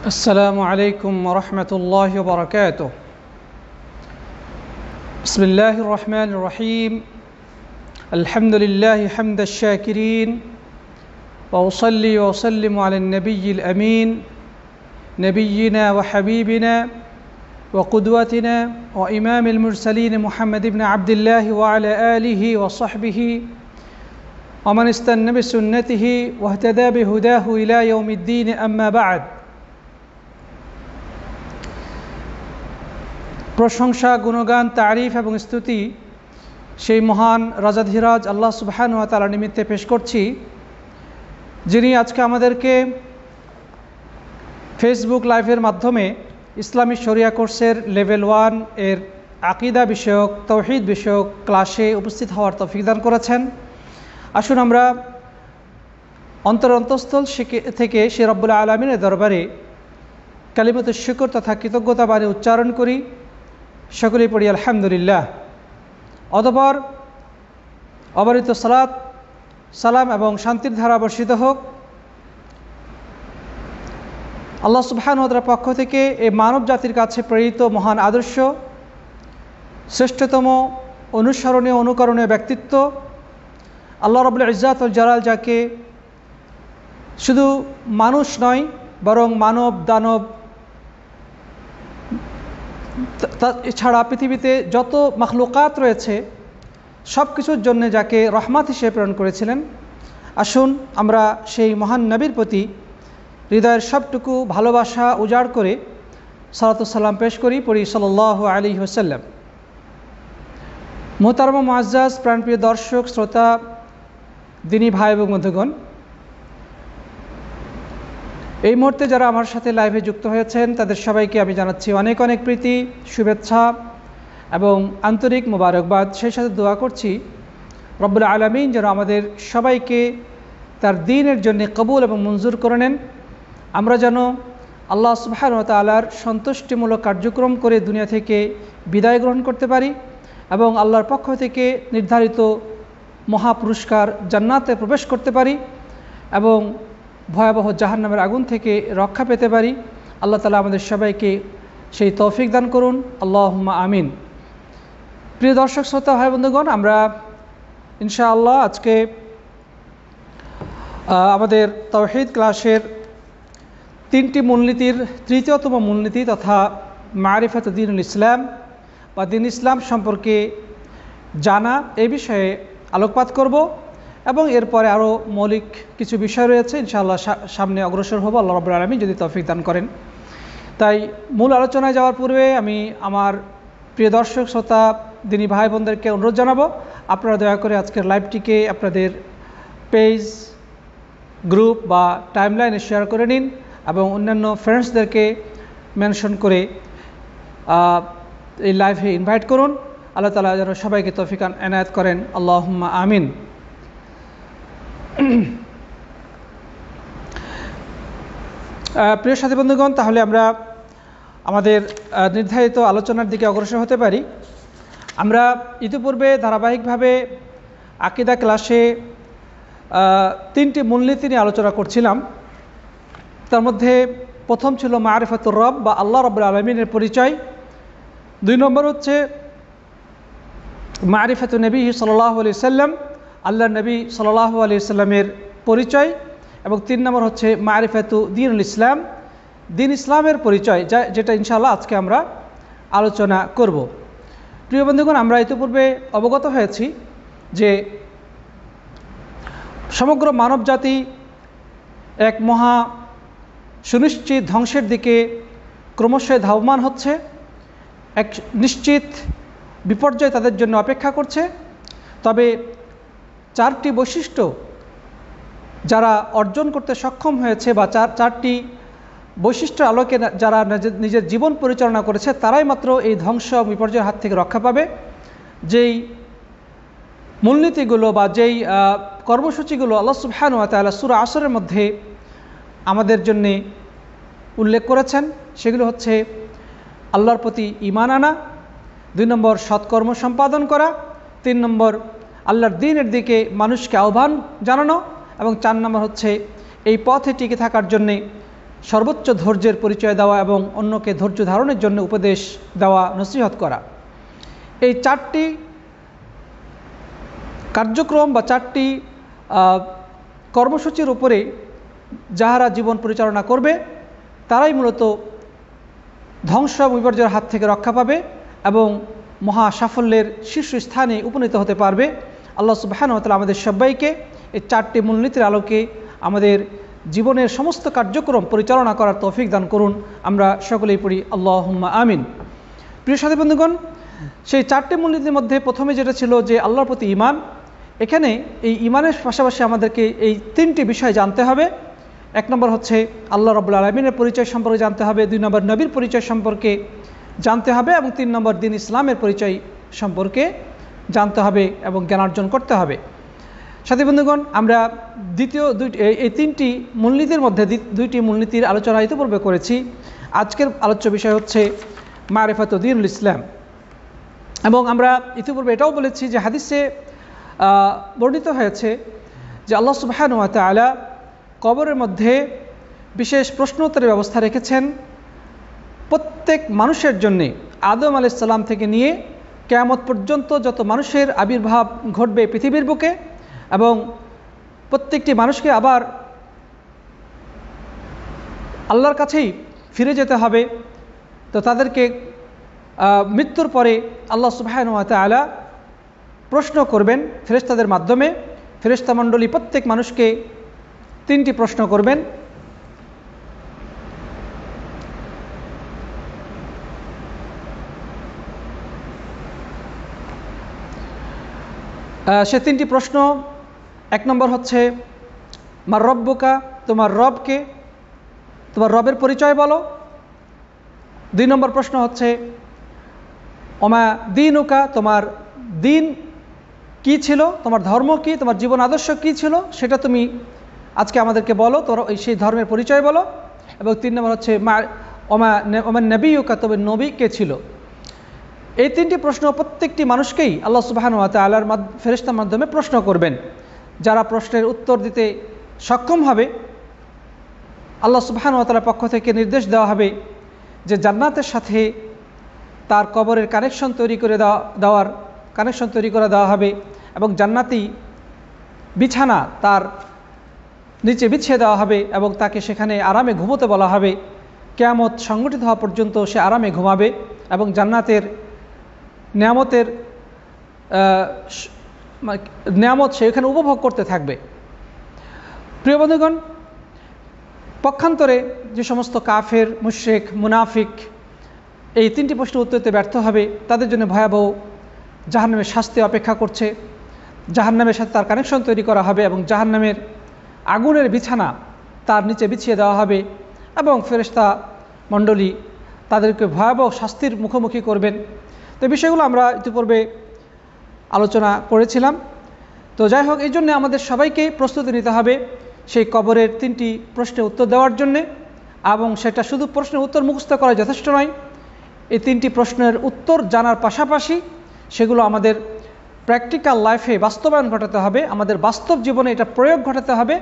السلام عليكم ورحمة الله وبركاته. بسم الله الرحمن الرحيم. الحمد لله حمد الشاكرين، وأصلي وأسلم على النبي الأمين نبينا وحبيبنا وقدوتنا وإمام المرسلين محمد بن عبد الله وعلى آله وصحبه ومن استنى بسنته واهتدى بهداه إلى يوم الدين. أما بعد. প্রশংসা, গুণগান, তারিফ এবং স্তুতি সেই মহান রাজাধিরাজ আল্লাহ সুবহানাহু ওয়া তাআলা নিমিত্তে পেশ করছি, যিনি আজকে আমাদেরকে ফেসবুক লাইভের মাধ্যমে ইসলামী শরিয়া কোর্সের লেভেল 1 এর আকীদা বিষয়ক, তাওহীদ বিষয়ক ক্লাসে উপস্থিত হওয়ার তৌফিক দান করেছেন। আসুন আমরা অন্তরস্থল থেকে সে রব্বুল আলামিনের দরবারে কালিমাতুশ শুকর তথা কৃতজ্ঞতা বাণী উচ্চারণ করি। সকলেই পড়ি আলহামদুলিল্লাহ। অতঃপর অবারিত সালাত, সালাম এবং শান্তির ধারা বর্ষিত হোক আল্লাহ সুবহানাহু ওয়া তাআলার পক্ষ থেকে এই মানব জাতির কাছে প্রেরিত মহান আদর্শ, শ্রেষ্ঠতম অনুসরণীয় অনুকরণীয় ব্যক্তিত্ব আল্লাহ রাব্বুল ইজ্জাত ওয়াল জালাল, যাকে শুধু মানুষ নয় বরং মানব দানব এছাড়া পৃথিবীতে যত মাখলুকাত রয়েছে সব কিছুর জন্য যাকে রহমত হিসেবে প্রেরণ করেছিলেন। আসুন আমরা সেই মহান নবীর প্রতি হৃদয়ের সবটুকু ভালোবাসা উজাড় করে সালাতু সালাম পেশ করি। পড়ি সাল্লাল্লাহু আলাইহি ওয়াসাল্লাম। মুহতারাম মুআজ্জাজ, প্রাণপ্রিয় দর্শক শ্রোতা, দিনী ভাই এবং বন্ধুগণ, এই মুহূর্তে যারা আমার সাথে লাইভে যুক্ত হয়েছেন তাদের সবাইকে আমি জানাচ্ছি অনেক অনেক প্রীতি, শুভেচ্ছা এবং আন্তরিক মোবারকবাদ। সেই সাথে দোয়া করছি রব্বুল আলামিন যেন আমাদের সবাইকে তার দ্বীনের জন্য কবুল এবং মঞ্জুর করে নেন। আমরা যেন আল্লাহ সুবহানাহু ওয়া তাআলার সন্তুষ্টিমূলক কার্যক্রম করে দুনিয়া থেকে বিদায় গ্রহণ করতে পারি এবং আল্লাহর পক্ষ থেকে নির্ধারিত মহাপুরস্কার জান্নাতে প্রবেশ করতে পারি এবং ভয়াবহ জাহান্নামের আগুন থেকে রক্ষা পেতে পারি। আল্লাহ তাআলা আমাদের সবাইকে সেই তৌফিক দান করুন, আল্লাহুম্মা আমিন। প্রিয় দর্শক শ্রোতা ভাই বন্ধুগণ, আমরা ইনশাআল্লাহ আজকে আমাদের তাওহীদ ক্লাসের 3টি মূলনীতির তৃতীয়তম মূলনীতি তথা মারিফাত দ্বীনুল ইসলাম বা দ্বীন ইসলাম সম্পর্কে জানা, এই বিষয়ে আলোকপাত করব এবং এরপরে আরও মৌলিক কিছু বিষয় রয়েছে, ইনশাআল্লাহ সামনে অগ্রসর হব আল্লাহ রাব্বুল আলামিন যদি তৌফিক দান করেন। তাই মূল আলোচনায় যাওয়ার পূর্বে আমি আমার প্রিয় দর্শক শ্রোতা দিনী ভাই বোনদেরকে অনুরোধ জানাবো, আপনারা দয়া করে আজকের লাইভটিকে আপনাদের পেজ, গ্রুপ বা টাইমলাইনে শেয়ার করে নিন এবং অন্যান্য ফ্রেন্ডসদেরকে মেনশন করে এই লাইভে ইনভাইট করুন। আল্লাহ তাআলা যেন সবাইকে তৌফিক এনায়েত করেন, আল্লাহুম্মা আমিন। প্রিয় সাথী বন্ধুগণ, তাহলে আমরা আমাদের নির্ধারিত আলোচনার দিকে অগ্রসর হতে পারি। আমরা ইতিপূর্বে ধারাবাহিকভাবে আকীদা ক্লাসে 3টি মূলনীতি নিয়ে আলোচনা করছিলাম। তার মধ্যে প্রথম ছিল মারিফাতুর রব বা আল্লাহ রাব্বুল আলামিনের পরিচয়, 2 নম্বর হচ্ছে মারিফাতু নবী সাল্লাল্লাহু আলাইহি সাল্লাম, আল্লাহর নবী সাল্লাল্লাহু আলাইহি সাল্লামের পরিচয়, এবং 3 নম্বর হচ্ছে মারিফাতু দ্বীনুল ইসলাম, দ্বীন ইসলামের পরিচয়, যেটা ইনশাআল্লাহ আজকে আমরা আলোচনা করব। প্রিয় বন্ধুগণ, আমরা ইতিপূর্বে অবগত হয়েছি যে সমগ্র মানবজাতি এক মহা সুনিশ্চিত ধ্বংসের দিকে ক্রমশ ধাবমান হচ্ছে। এক নিশ্চিত বিপর্যয় তাদের জন্য অপেক্ষা করছে। তবে 4টি বৈশিষ্ট্য যারা অর্জন করতে সক্ষম হয়েছে বা 4টি বৈশিষ্ট্যের আলোকে যারা নিজের জীবন পরিচালনা করেছে তারাই মাত্র এই ধ্বংস বিপর্যয়ের হাত থেকে রক্ষা পাবে। যেই মূলনীতিগুলো বা যেই কর্মসূচিগুলো আল্লাহ সুবহানাহু ওয়া তাআলা সূরা আসরের মধ্যে আমাদের জন্যে উল্লেখ করেছেন, সেগুলো হচ্ছে আল্লাহর প্রতি ঈমান আনা, 2 নম্বর সৎকর্ম সম্পাদন করা, 3 নম্বর আল্লাহর দ্বীনের দিকে মানুষকে আহ্বান জানানো এবং 4 নম্বর হচ্ছে এই পথে টিকে থাকার জন্যে সর্বোচ্চ ধৈর্যের পরিচয় দেওয়া এবং অন্যকে ধৈর্য ধারণের জন্য উপদেশ দেওয়া, নসিহত করা। এই 4টি কার্যক্রম বা 4টি কর্মসূচির উপরে যাহারা জীবন পরিচালনা করবে তারাই মূলত ধ্বংস বিপর্যয়ের হাত থেকে রক্ষা পাবে এবং মহা সাফল্যের শীর্ষস্থানে উপনীত হতে পারবে। আল্লাহ সুবহানাহু ওয়া তাআলা আমাদের সবাইকে এই 4টি মূলনীতির আলোকে আমাদের জীবনের সমস্ত কার্যক্রম পরিচালনা করার তৌফিক দান করুন। আমরা সকলেই পড়ি আল্লাহুম্মা আমিন। প্রিয় সাথী বন্ধুগণ, সেই 4টি মূলনীতির মধ্যে প্রথমে যেটা ছিল যে আল্লাহর প্রতি ঈমান, এখানে এই ঈমানের পাশাপাশি আমাদেরকে এই 3টি বিষয় জানতে হবে। 1 নম্বর হচ্ছে আল্লাহ রাব্বুল আলামিনের পরিচয় সম্পর্কে জানতে হবে, 2 নম্বর নবীর পরিচয় সম্পর্কে জানতে হবে এবং 3 নম্বর দিন ইসলামের পরিচয় সম্পর্কে জানতে হবে এবং জ্ঞান অর্জন করতে হবে। সাথী বন্ধুগণ, আমরা এই 3টি মূলনীতির মধ্যে 2টি মূলনীতির আলোচনা ইতিপূর্বে করেছি। আজকের আলোচ্য বিষয় হচ্ছে মারিফাতু দীনুল ইসলাম। এবং আমরা ইতিপূর্বে এটাও বলেছি যে হাদিসে বর্ণিত হয়েছে যে আল্লাহ সুবহানাহু ওয়া তাআলা কবরের মধ্যে বিশেষ প্রশ্নোত্তরের ব্যবস্থা রেখেছেন প্রত্যেক মানুষের জন্যে, আদম আলাইহিস সালাম থেকে নিয়ে কিয়ামত পর্যন্ত যত মানুষের আবির্ভাব ঘটবে পৃথিবীর বুকে, এবং প্রত্যেকটি মানুষকে আবার আল্লাহর কাছেই ফিরে যেতে হবে। তো তাদেরকে মৃত্যুর পরে আল্লাহ সুবহানাহু ওয়া তাআলা প্রশ্ন করবেন ফেরেশতাদের মাধ্যমে। ফেরেশতা মণ্ডলী প্রত্যেক মানুষকে 3টি প্রশ্ন করবেন। সে 3টি প্রশ্ন, 1 নম্বর হচ্ছে মার রব্বুকা, তোমার রবকে, তোমার রবের পরিচয় বলো। 2 নম্বর প্রশ্ন হচ্ছে ওমা দীনুকা, তোমার দিন কি ছিল, তোমার ধর্ম কি, তোমার জীবন আদর্শ কি ছিল, সেটা তুমি আজকে আমাদেরকে বলো, তোর সেই ধর্মের পরিচয় বলো। এবং 3 নম্বর হচ্ছে ওমা নবিয়ুকা, তবে নবী কে ছিল। এই 3টি প্রশ্ন প্রত্যেকটি মানুষকেই আল্লাহ সুবহানাহু ওয়া তাআলার ফেরেশতার মাধ্যমে প্রশ্ন করবেন। যারা প্রশ্নের উত্তর দিতে সক্ষম হবে আল্লাহ সুবহানাহু ওয়া তাআলার পক্ষ থেকে নির্দেশ দেওয়া হবে যে জান্নাতের সাথে তার কবরের কানেকশন তৈরি করে দেওয়া হবে এবং জান্নাতি বিছানা তার নিচে বিছিয়ে দেওয়া হবে এবং তাকে সেখানে আরামে ঘুমোতে বলা হবে। কিয়ামত সংগঠিত হওয়া পর্যন্ত সে আরামে ঘুমাবে এবং জান্নাতের নিয়ামত সে এখানে উপভোগ করতে থাকবে। প্রিয় বন্ধুগণ, পক্ষান্তরে যে সমস্ত কাফের, মুশরিক, মুনাফিক এই 3টি প্রশ্নের উত্তর দিতে ব্যর্থ হবে, তাদের জন্য ভয়াবহ জাহান্নামের শাস্তি অপেক্ষা করছে। জাহান্নামের সাথে তার কানেকশন তৈরি করা হবে এবং জাহান্নামের আগুনের বিছানা তার নিচে বিছিয়ে দেওয়া হবে এবং ফেরেশতা মণ্ডলী তাদেরকে ভয়াবহ শাস্তির মুখোমুখি করবেন। তো বিষয়গুলো আমরা ইতিপূর্বে আলোচনা করেছিলাম। তো যাই হোক, এই জন্য আমাদের সবাইকে প্রস্তুতি নিতে হবে সেই কবরের 3টি প্রশ্নের উত্তর দেওয়ার জন্যে। এবং সেটা শুধু প্রশ্নের উত্তর মুখস্থ করা যথেষ্ট নয়, এই 3টি প্রশ্নের উত্তর জানার পাশাপাশি সেগুলো আমাদের প্র্যাকটিক্যাল লাইফে বাস্তবায়ন ঘটাতে হবে, আমাদের বাস্তব জীবনে এটা প্রয়োগ ঘটাতে হবে।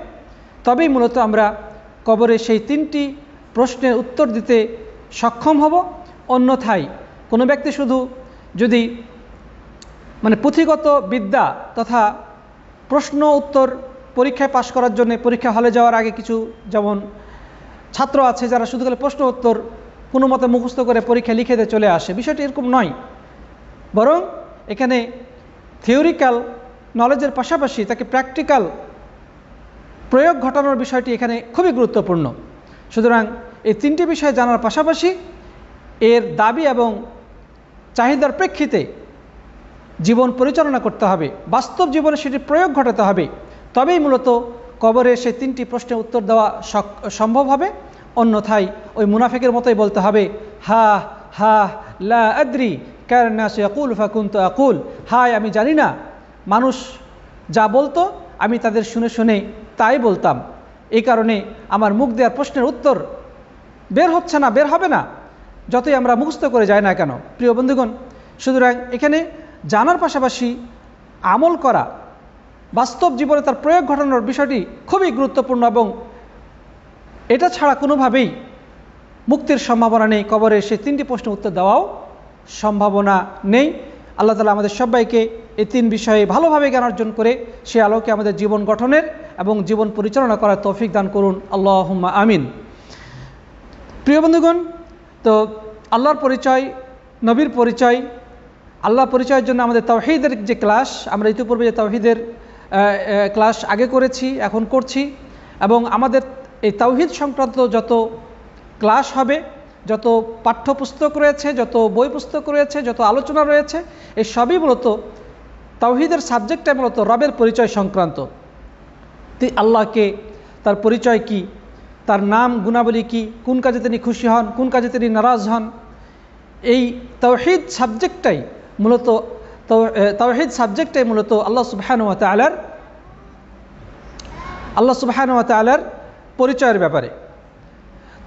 তবেই মূলত আমরা কবরে সেই 3টি প্রশ্নের উত্তর দিতে সক্ষম হব। অন্যথায় কোনো ব্যক্তি শুধু যদি পুঁথিগত বিদ্যা তথা প্রশ্ন উত্তর পরীক্ষায় পাশ করার জন্য পরীক্ষা হলে যাওয়ার আগে কিছু যেমন ছাত্র আছে যারা শুধু খালি প্রশ্ন উত্তর কোনো মতে মুখস্থ করে পরীক্ষা লিখে দিয়ে চলে আসে, বিষয়টি এরকম নয়। বরং এখানে থিওরিক্যাল নলেজের পাশাপাশি তাকে প্র্যাকটিক্যাল প্রয়োগ ঘটানোর বিষয়টি এখানে খুবই গুরুত্বপূর্ণ। সুতরাং এই 3টি বিষয় জানার পাশাপাশি এর দাবি এবং চাহিদার প্রেক্ষিতে জীবন পরিচালনা করতে হবে, বাস্তব জীবনে সেটি প্রয়োগ ঘটাতে হবে। তবেই মূলত কবরে সেই 3টি প্রশ্নের উত্তর দেওয়া সম্ভব হবে। অন্যথায় ওই মুনাফিকের মতোই বলতে হবে, হা হা লা আদ্রি কায়ুন নাস ইয়াকুল ফাকুনতু আকুল, হায় আমি জানি না, মানুষ যা বলতো আমি তাদের শুনে শুনে তাই বলতাম, এই কারণে আমার মুখ দেওয়ার প্রশ্নের উত্তর বের হচ্ছে না, বের হবে না, যতই আমরা মুখস্থ করে যাই না কেন। প্রিয় বন্ধুগণ, সুতরাং এখানে জানার পাশাপাশি আমল করা, বাস্তব জীবনে তার প্রয়োগ ঘটানোর বিষয়টি খুবই গুরুত্বপূর্ণ এবং এটা ছাড়া কোনোভাবেই মুক্তির সম্ভাবনা নেই। কবরে সেই 3টি প্রশ্নের উত্তর দেওয়াও সম্ভাবনা নেই। আল্লাহ তাআলা আমাদের সবাইকে এই 3 বিষয়ে ভালোভাবে জ্ঞান অর্জন করে সে আলোকে আমাদের জীবন গঠনের এবং জীবন পরিচালনা করার তৌফিক দান করুন, আল্লাহুম্মা আমিন। প্রিয় বন্ধুগণ, তো আল্লাহর পরিচয়, নবীর পরিচয়, আল্লাহ পরিচয়ের জন্য আমাদের তাওহীদের যে ক্লাস, আমরা ইতিপূর্বে যে তাওহীদের ক্লাস আগে করেছি, এখন করছি, এবং আমাদের এই তাওহীদ সংক্রান্ত যত ক্লাস হবে, যত পাঠ্যপুস্তক রয়েছে, যত বই পুস্তক রয়েছে, যত আলোচনা রয়েছে, এই সবই মূলত তাওহীদের সাবজেক্টটা মূলত রবের পরিচয় সংক্রান্ত। আল্লাহকে, তার পরিচয় কি, তার নাম গুণাবলী কি, কোন কাজে তিনি খুশি হন, কোন কাজে তিনি নারাজ হন, এই তাওহীদ সাবজেক্টটাই মূলত আল্লাহ সুবহানাহু ওয়া তাআলার পরিচয়ের ব্যাপারে।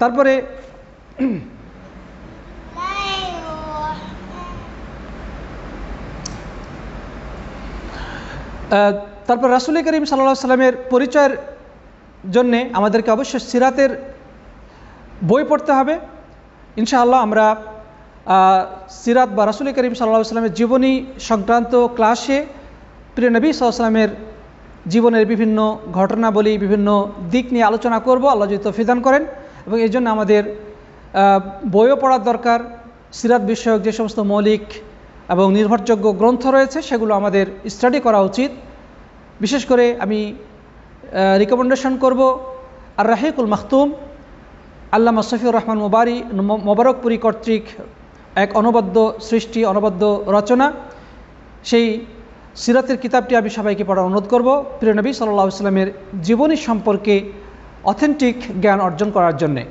তারপরে রাসূল করিম সাল্লাল্লাহু আলাইহি সাল্লামের পরিচয়ের জন্যে আমাদেরকে অবশ্যই সিরাতের বই পড়তে হবে। ইনশাআল্লাহ আমরা সিরাত বা রাসূল করিম সাল্লাল্লাহু আলাইহি সাল্লামের জীবনী সংক্রান্ত ক্লাসে প্রিয় নবী সাল্লাল্লাহু আলাইহি সাল্লামের জীবনের বিভিন্ন ঘটনাবলী, বিভিন্ন দিক নিয়ে আলোচনা করব, আল্লাহ যদি তৌফিক দান করেন। এবং এই জন্য আমাদের বইও পড়ার দরকার। সিরাত বিষয়ক যে সমস্ত মৌলিক এবং নির্ভরযোগ্য গ্রন্থ রয়েছে সেগুলো আমাদের স্টাডি করা উচিত। বিশেষ করে আমি রিকমেন্ডেশন করব আর রাহিকুল মাখতুম, আল্লামা শফিউর রহমান মোবারকপুরী কর্তৃক এক অনবদ্য সৃষ্টি, অনবদ্য রচনা, সেই সিরাতের কিতাবটি আমি সবাইকে পড়ার অনুরোধ করব, প্রিয় নবী সাল্লাল্লাহু আলাইহি সাল্লামের জীবনী সম্পর্কে অথেন্টিক জ্ঞান অর্জন করার জন্যে।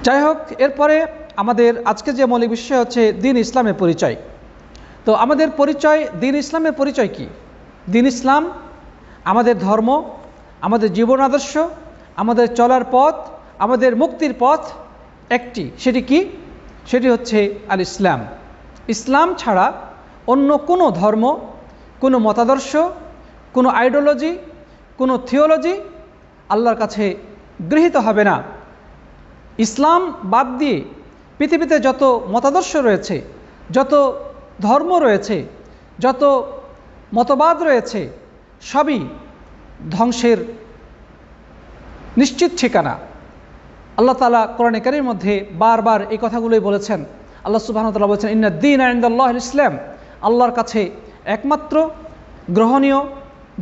যাই হোক, এরপরে আমাদের আজকে যে মৌলিক বিষয় হচ্ছে দ্বীন ইসলামের পরিচয়। তো আমাদের পরিচয়, দ্বীন ইসলামের পরিচয় কি? দ্বীন ইসলাম আমাদের ধর্ম, আমাদের জীবন আদর্শ, আমাদের চলার পথ, আমাদের মুক্তির পথ একটি। সেটি কি? সেটি হচ্ছে আল ইসলাম। ইসলাম ছাড়া অন্য কোনো ধর্ম, কোনো মতাদর্শ, কোনো আইডিওলজি, কোনো থিওলজি আল্লাহর কাছে গৃহীত হবে না। ইসলাম বাদ দিয়ে পৃথিবীতে যত মতাদর্শ রয়েছে, যত ধর্ম রয়েছে, যত মতবাদ রয়েছে, সবই ধ্বংসের নিশ্চিত ঠিকানা। আল্লাহ তাআলা কোরআনে কারীমের মধ্যে বারবার এই কথাগুলোই বলেছেন। আল্লাহ সুবহানাহু ওয়া তাআলা বলেছেন, ইন্নাদ-দীনা ইনদাল্লাহিল ইসলাম, আল্লাহর কাছে একমাত্র গ্রহণীয়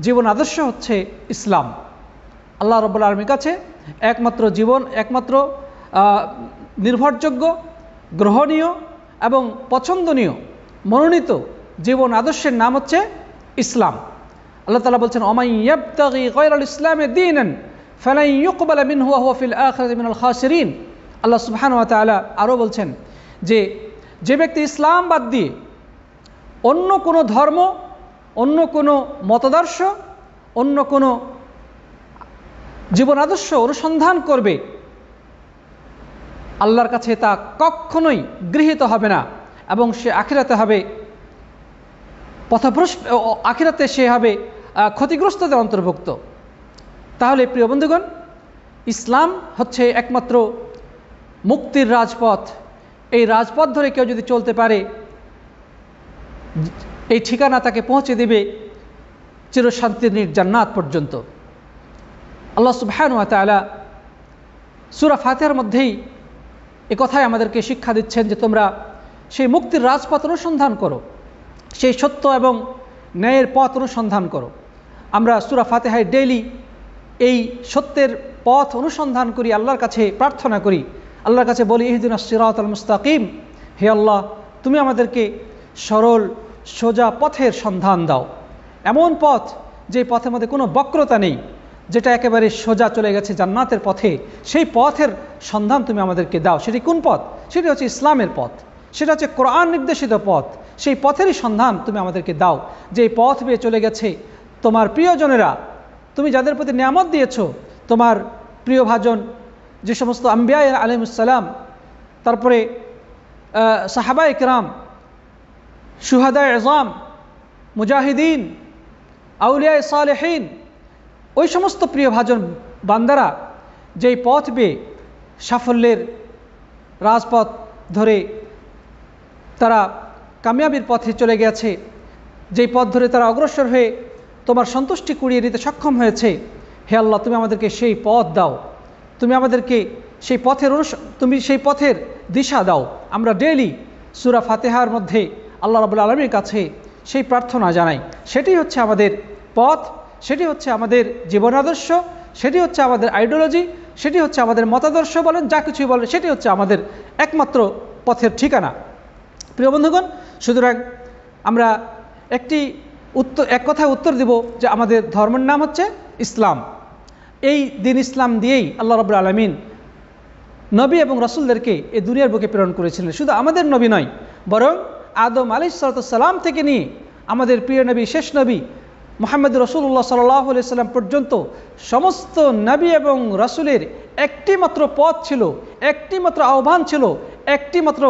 জীবন আদর্শ হচ্ছে ইসলাম। আল্লাহ রাব্বুল আলামিনের কাছে একমাত্র জীবন, একমাত্র নির্ভরযোগ্য, গ্রহণীয় এবং পছন্দনীয় মনোনীত জীবন আদর্শের নাম হচ্ছে ইসলাম। আল্লাহ তাআলা বলছেন, ওমাই ইয়াবতাগি গায়রাল ইসলামি দীনান ফালান ইউকবালা মিনহু ওয়া হুয়া ফিল আখিরাতি মিনাল খাসিরিন। আল্লাহ সুবহানাহু ওয়া তাআলা আরও বলছেন যে ব্যক্তি ইসলাম বাদ দিয়ে অন্য কোনো ধর্ম, অন্য কোনো মতাদর্শ, অন্য কোনো জীবন আদর্শ অনুসন্ধান করবে, আল্লাহর কাছে তা কখনোই গৃহীত হবে না এবং সে আখিরাতে হবে পথভ্রষ্ট, আখিরাতে সে হবে ক্ষতিগ্রস্তদের অন্তর্ভুক্ত। তাহলে প্রিয় বন্ধুগণ, ইসলাম হচ্ছে একমাত্র মুক্তির রাজপথ। এই রাজপথ ধরে কেউ যদি চলতে পারে, এই ঠিকানা তাকে পৌঁছে দেবে চিরশান্তির জান্নাত পর্যন্ত। আল্লাহ সুবহানাহু ওয়া তাআলা সূরা ফাতিহার মধ্যেই এ কথাই আমাদেরকে শিক্ষা দিচ্ছেন যে তোমরা সেই মুক্তির রাজপথ অনুসন্ধান করো, সেই সত্য এবং ন্যায়ের পথ অনুসন্ধান করো। আমরা সূরা ফাতিহায় ডেইলি এই সত্যের পথ অনুসন্ধান করি, আল্লাহর কাছে প্রার্থনা করি, আল্লাহর কাছে বলি, ইহদিনাস সিরাতাল মুস্তাকিম, হে আল্লাহ তুমি আমাদেরকে সরল সোজা পথের সন্ধান দাও, এমন পথ যে পথের মধ্যে কোনো বক্রতা নেই, যেটা একেবারে সোজা চলে গেছে জান্নাতের পথে, সেই পথের সন্ধান তুমি আমাদেরকে দাও। সেটি কোন পথ? সেটি হচ্ছে ইসলামের পথ, সেটা হচ্ছে কোরআন নির্দেশিত পথ। সেই পথেরই সন্ধান তুমি আমাদেরকে দাও, যে পথ বেয়ে চলে গেছে তোমার প্রিয়জনেরা, তুমি যাদের প্রতি নিয়ামত দিয়েছো, তোমার প্রিয়ভাজন যে সমস্ত আম্বিয়া আলাইহিসসালাম, তারপরে সাহাবায়ে কেরাম, শুহাদায়ে আযম, মুজাহিদিন, আউলিয়ায়ে সালেহিন, ওই সমস্ত প্রিয়ভাজন বান্দারা যেই পথ বেয়ে সাফল্যের রাজপথ ধরে তারা কামিয়াবির পথে চলে গেছে, যেই পথ ধরে তারা অগ্রসর হয়ে তোমার সন্তুষ্টি কুড়িয়ে নিতে সক্ষম হয়েছে, হে আল্লাহ তুমি আমাদেরকে সেই পথ দাও, তুমি আমাদেরকে তুমি সেই পথের দিশা দাও। আমরা ডেইলি সূরা ফাতিহার মধ্যে আল্লাহ রাব্বুল আলামিনের কাছে সেই প্রার্থনা জানাই। সেটি হচ্ছে আমাদের পথ, সেটি হচ্ছে আমাদের জীবন আদর্শ, সেটি হচ্ছে আমাদের আইডিওলজি, সেটি হচ্ছে আমাদের মতাদর্শ, বলেন যা কিছুই বলেন, সেটি হচ্ছে আমাদের একমাত্র পথের ঠিকানা। প্রিয় বন্ধুগণ, সুতরাং আমরা এক কথায় উত্তর দেব যে আমাদের ধর্মের নাম হচ্ছে ইসলাম। এই দিন ইসলাম দিয়েই আল্লাহ রাব্বুল আলামিন নবী এবং রাসূলদেরকে এই দুনিয়ার বুকে প্রেরণ করেছিলেন। শুধু আমাদের নবী নয়, বরং আদম আলাইহিস সালাম থেকে নিয়ে আমাদের প্রিয় নবী, শেষ নবী মুহাম্মদ রাসূলুল্লাহ সাল্লাল্লাহু আলাইহি সাল্লাম পর্যন্ত সমস্ত নবী এবং রাসূলের একটি মাত্র পথ ছিল, একটি মাত্র আহ্বান ছিল, একটি মাত্র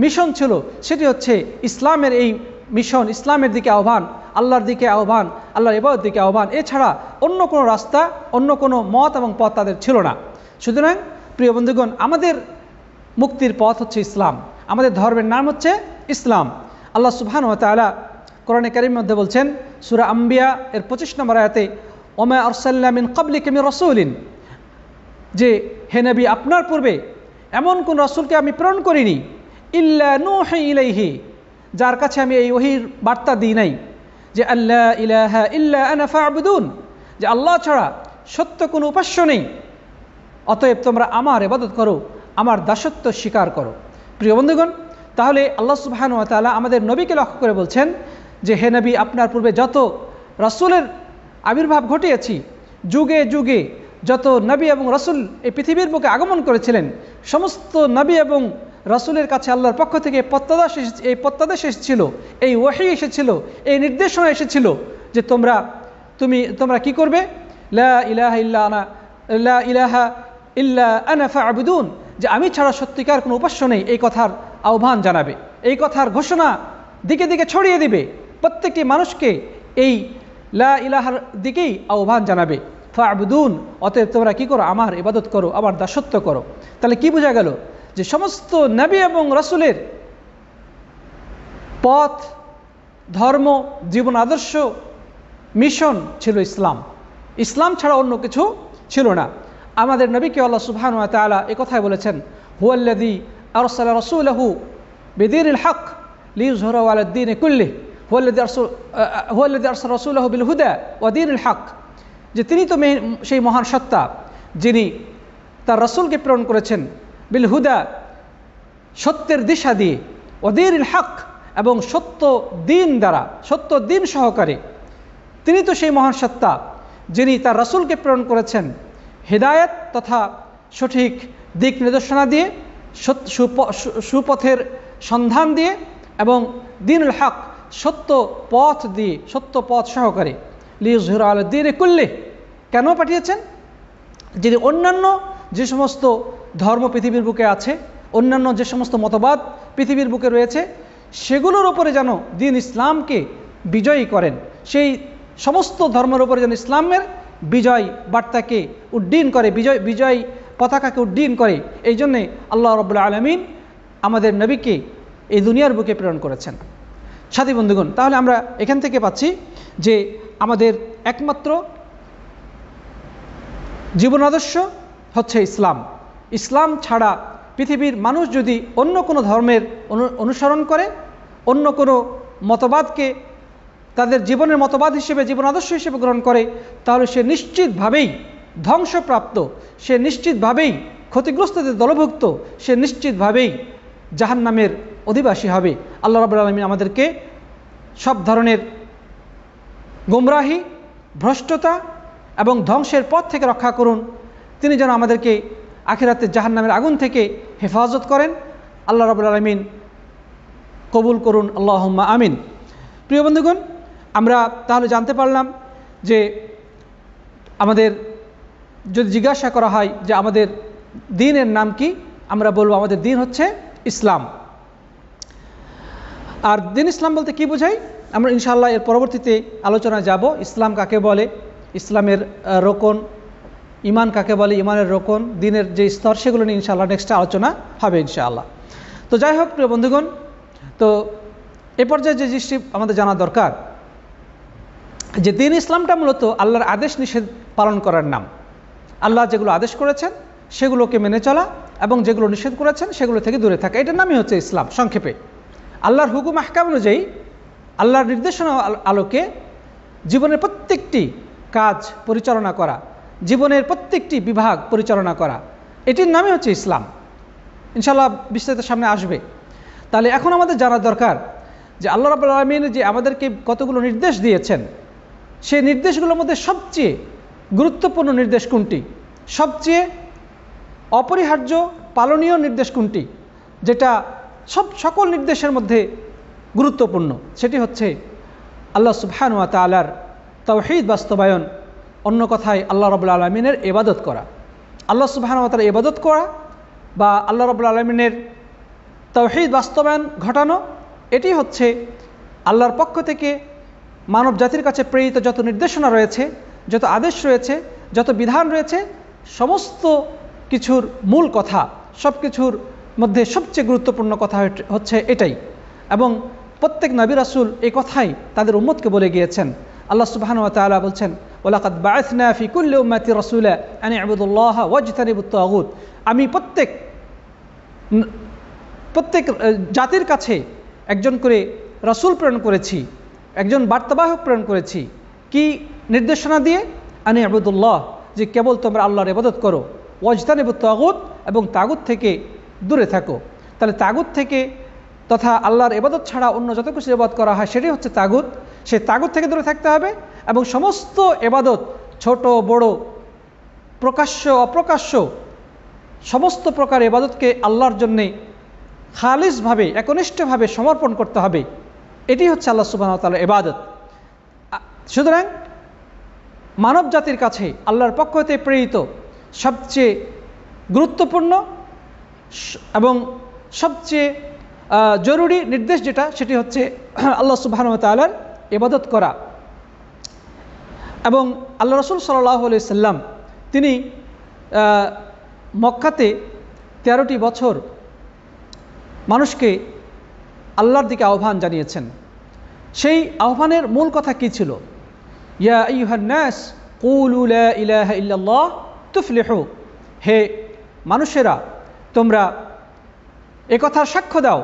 মিশন ছিল, সেটি হচ্ছে ইসলামের এই মিশন, ইসলামের দিকে আহ্বান, আল্লাহর দিকে আহ্বান, আল্লাহর ইবাদতের দিকে আহ্বান। এছাড়া অন্য কোনো রাস্তা, অন্য কোনো মত এবং পথ তাদের ছিল না। সুতরাং প্রিয় বন্ধুগণ, আমাদের মুক্তির পথ হচ্ছে ইসলাম, আমাদের ধর্মের নাম হচ্ছে ইসলাম। আল্লাহ সুবহানাহু ওয়া তাআলা কোরআনে কারীমের মধ্যে বলছেন, সূরা আম্বিয়া এর 25 নম্বর আয়াতে, ওমা আরসালনা মিন ক্বাবলিকা মির রাসূলিন, যে হে নবী আপনার পূর্বে এমন কোন রাসূলকে আমি প্রেরণ করিনি, ইল্লা নূহি ইলাইহি, যার কাছে আমি এই ওহীর বার্তা দিই নাই যে আল্লা ইলাহা ইল্লা আনা ফা'বুদুন, যে আল্লাহ ছাড়া সত্য কোনো উপাস্য নেই, অতএব তোমরা আমার ইবাদত করো, আমার দাসত্ব স্বীকার করো। প্রিয় বন্ধুগণ, তাহলে আল্লাহ সুবহানাহু ওয়া তাআলা আমাদের নবীকে লক্ষ্য করে বলছেন যে হে নবী আপনার পূর্বে যত রাসূলের আবির্ভাব ঘটিয়েছি, যুগে যুগে যত নবী এবং রাসূল এই পৃথিবীর বুকে আগমন করেছিলেন, সমস্ত নবী এবং রাসূলের কাছে আল্লাহর পক্ষ থেকে এই প্রত্যাদেশ এসেছিল, এই ওহী এসেছিল, এই নির্দেশনা এসেছিল যে তোমরা কি করবে, লা ইলাহা ইল্লা আনা ফা'বুদুন, যে আমি ছাড়া সত্যিকার কোনো উপাস্য নেই, এই কথার আহ্বান জানাবে, এই কথার ঘোষণা দিকে দিকে ছড়িয়ে দিবে, প্রত্যেকটি মানুষকে এই লা ইলাহার দিকেই আহ্বান জানাবে। ফা'বুদুন, অতএব তোমরা কি করো, আমার ইবাদত করো, আমার দাসত্ব করো। তাহলে কি বোঝা গেল, যে সমস্ত নবী এবং রাসূলের পথ, ধর্ম, জীবন আদর্শ, মিশন ছিল ইসলাম। ইসলাম ছাড়া অন্য কিছু ছিল না। আমাদের নবীকে আল্লাহ সুবহানাহু ওয়া তাআলা এই কথাই বলেছেন, হুয়াল্লাযী আরসালা রাসূলাহু বিদীনিল হক লিইয়ুযহিরাহু আলাদ দীনি কুল্লিহি হুয়াল্লাযী আরসালা রাসূলাহু বিল হুদা ওয়া দীনিল হক, যে তিনি তো সেই মহান সত্তা যিনি তার রাসূলকে প্রেরণ করেছেন বিল হুদা, সত্যের দিশা দিয়ে, ওয়া দীনিল হক, এবং সত্য দিন দ্বারা, সত্য দিন সহকারে। তিনি তো সেই মহান সত্তা যিনি তার রাসূলকে প্রেরণ করেছেন হিদায়াত তথা সঠিক দিক নির্দেশনা দিয়ে, সুপথের সন্ধান দিয়ে, এবং দীনুল হক, সত্য পথ দিয়ে, সত্য পথ সহকারে। লিইয়ুযহিরাহু আলাদ দীনি কুল্লিহি, কেন পাঠিয়েছেন, যিনি অন্যান্য যে সমস্ত ধর্ম পৃথিবীর বুকে আছে, অন্যান্য যে সমস্ত মতবাদ পৃথিবীর বুকে রয়েছে, সেগুলোর উপরে যেন দ্বীন ইসলামকে বিজয়ী করেন, সেই সমস্ত ধর্মের উপরে যেন ইসলামের বিজয় বার্তাকে উড্ডীন করে, বিজয় পতাকাকে উড্ডীন করে। এই জন্যে আল্লাহ রাব্বুল আলামিন আমাদের নবীকে এই দুনিয়ার বুকে প্রেরণ করেছেন। সাথী বন্ধুগণ, তাহলে আমরা এখান থেকে পাচ্ছি যে আমাদের একমাত্র জীবন আদর্শ হচ্ছে ইসলাম। ইসলাম ছাড়া পৃথিবীর মানুষ যদি অন্য কোনো ধর্মের অনুসরণ করে, অন্য কোনো মতবাদকে তাদের জীবনের মতবাদ হিসেবে, জীবন আদর্শ হিসেবে গ্রহণ করে, তাহলে সে নিশ্চিতভাবেই ধ্বংসপ্রাপ্ত, সে নিশ্চিতভাবেই ক্ষতিগ্রস্তদের দলভুক্ত, সে নিশ্চিতভাবেই জাহান্নামের অধিবাসী হবে। আল্লাহ রাব্বুল আলামিন আমাদেরকে সব ধরনের গোমরাহি, ভ্রষ্টতা এবং ধ্বংসের পথ থেকে রক্ষা করুন। তিনি যেন আমাদেরকে আখিরাতে জাহান্নামের আগুন থেকে হেফাজত করেন। আল্লাহ রাব্বুল আলামিন কবুল করুন, আল্লাহুম্মা আমিন। প্রিয় বন্ধুগণ, আমরা তাহলে জানতে পারলাম যে আমাদের যদি জিজ্ঞাসা করা হয় যে আমাদের দ্বীনের নাম কি, আমরা বলবো আমাদের দ্বীন হচ্ছে ইসলাম। আর দ্বীন ইসলাম বলতে কি বোঝাই, আমরা ইনশাআল্লাহ এর পরবর্তীতে আলোচনায় যাব। ইসলাম কাকে বলে, ইসলামের রোকন, ইমান কাকে বলে, ইমানের রোকন, দিনের যে স্তর, সেগুলো নিয়ে ইনশাআল্লাহ নেক্সট আলোচনা হবে ইনশাআল্লাহ। তো যাই হোক প্রিয় বন্ধুগণ, তো এ পর্যায়ে যে জিনিসটি আমাদের জানা দরকার যে দিন ইসলামটা মূলত আল্লাহর আদেশ নিষেধ পালন করার নাম। আল্লাহ যেগুলো আদেশ করেছেন সেগুলোকে মেনে চলা এবং যেগুলো নিষেধ করেছেন সেগুলো থেকে দূরে থাকা, এটার নামই হচ্ছে ইসলাম সংক্ষেপে। আল্লাহর হুকুম আহকাম অনুযায়ী, আল্লাহর নির্দেশনা আলোকে জীবনের প্রত্যেকটি কাজ পরিচালনা করা, জীবনের প্রত্যেকটি বিভাগ পরিচালনা করা, এটির নামই হচ্ছে ইসলাম। ইনশাআল্লাহ বিস্তারিত সামনে আসবে। তাহলে এখন আমাদের জানা দরকার যে আল্লাহ রাব্বুল আলামিন যে আমাদেরকে কতগুলো নির্দেশ দিয়েছেন, সেই নির্দেশগুলোর মধ্যে সবচেয়ে গুরুত্বপূর্ণ নির্দেশ কোনটি, সবচেয়ে অপরিহার্য পালনীয় নির্দেশ কোনটি, যেটা সকল নির্দেশের মধ্যে গুরুত্বপূর্ণ, সেটি হচ্ছে আল্লাহ সুবহানাহু ওয়া তাআলার তাওহীদ বাস্তবায়ন, অন্য কথায় আল্লাহ রাব্বুল আলামিনের ইবাদত করা। আল্লাহ সুবহানাহু ওয়া তাআলার ইবাদত করা বা আল্লাহ রাব্বুল আলামিনের তাওহীদ বাস্তবায়ন ঘটানো, এটি হচ্ছে আল্লাহর পক্ষ থেকে মানব জাতির কাছে প্রেরিত যত নির্দেশনা রয়েছে, যত আদেশ রয়েছে, যত বিধান রয়েছে, সমস্ত কিছুর মূল কথা, সব কিছুর মধ্যে সবচেয়ে গুরুত্বপূর্ণ কথা হচ্ছে এটাই। এবং প্রত্যেক নবী রাসূল এই কথাই তাদের উম্মতকে বলে গিয়েছেন। আল্লাহ সুবহানাহু ওয়া তাআলা বলছেন, ওয়ালাকাদ বাআসনা ফি কুল্লি উম্মাতি রাসূলা আন ইবুদুল্লাহ ওয়াজতানিবুত তাগুত। আমি প্রত্যেক জাতির কাছে একজন করে রাসূল প্রেরণ করেছি, একজন বার্তাবাহক প্রেরণ করেছি। কি নির্দেশনা দিয়ে? আন ইবুদুল্লাহ, যে কেবল তোমরা আল্লাহর ইবাদত করো, ওয়াজতানিবুত তাগুত, এবং তাগুত থেকে দূরে থাকো। তাহলে তাগুত থেকে তথা আল্লাহর ইবাদত ছাড়া অন্য যত কিছু ইবাদত করা হয় সেটাই হচ্ছে তাগুত। সেই তাগুত থেকে দূরে থাকতে হবে এবং সমস্ত ইবাদত, ছোট বড়, প্রকাশ্য অপ্রকাশ্য, সমস্ত প্রকার ইবাদতকে আল্লাহর জন্যে খালিসভাবে, একনিষ্ঠভাবে সমর্পণ করতে হবে। এটি হচ্ছে আল্লাহ সুবহানাহু ওয়া তাআলার ইবাদত। সুতরাং মানব জাতির কাছে আল্লাহর পক্ষ হতে প্রেরিত সবচেয়ে গুরুত্বপূর্ণ এবং সবচেয়ে জরুরি নির্দেশ যেটা, সেটি হচ্ছে আল্লাহ সুবহানাহু ওয়া তাআলার ইবাদত করা। এবং আল্লাহ রাসূল সাল্লাল্লাহু আলাইহি সাল্লাম তিনি মক্কাতে 13টি বছর মানুষকে আল্লাহর দিকে আহ্বান জানিয়েছেন। সেই আহ্বানের মূল কথা কী ছিল? ইয়া আইয়ুহান নাস কুলু লা ইলাহা ইল্লাল্লাহ তুফলিহু। হে মানুষেরা, তোমরা একথার সাক্ষ্য দাও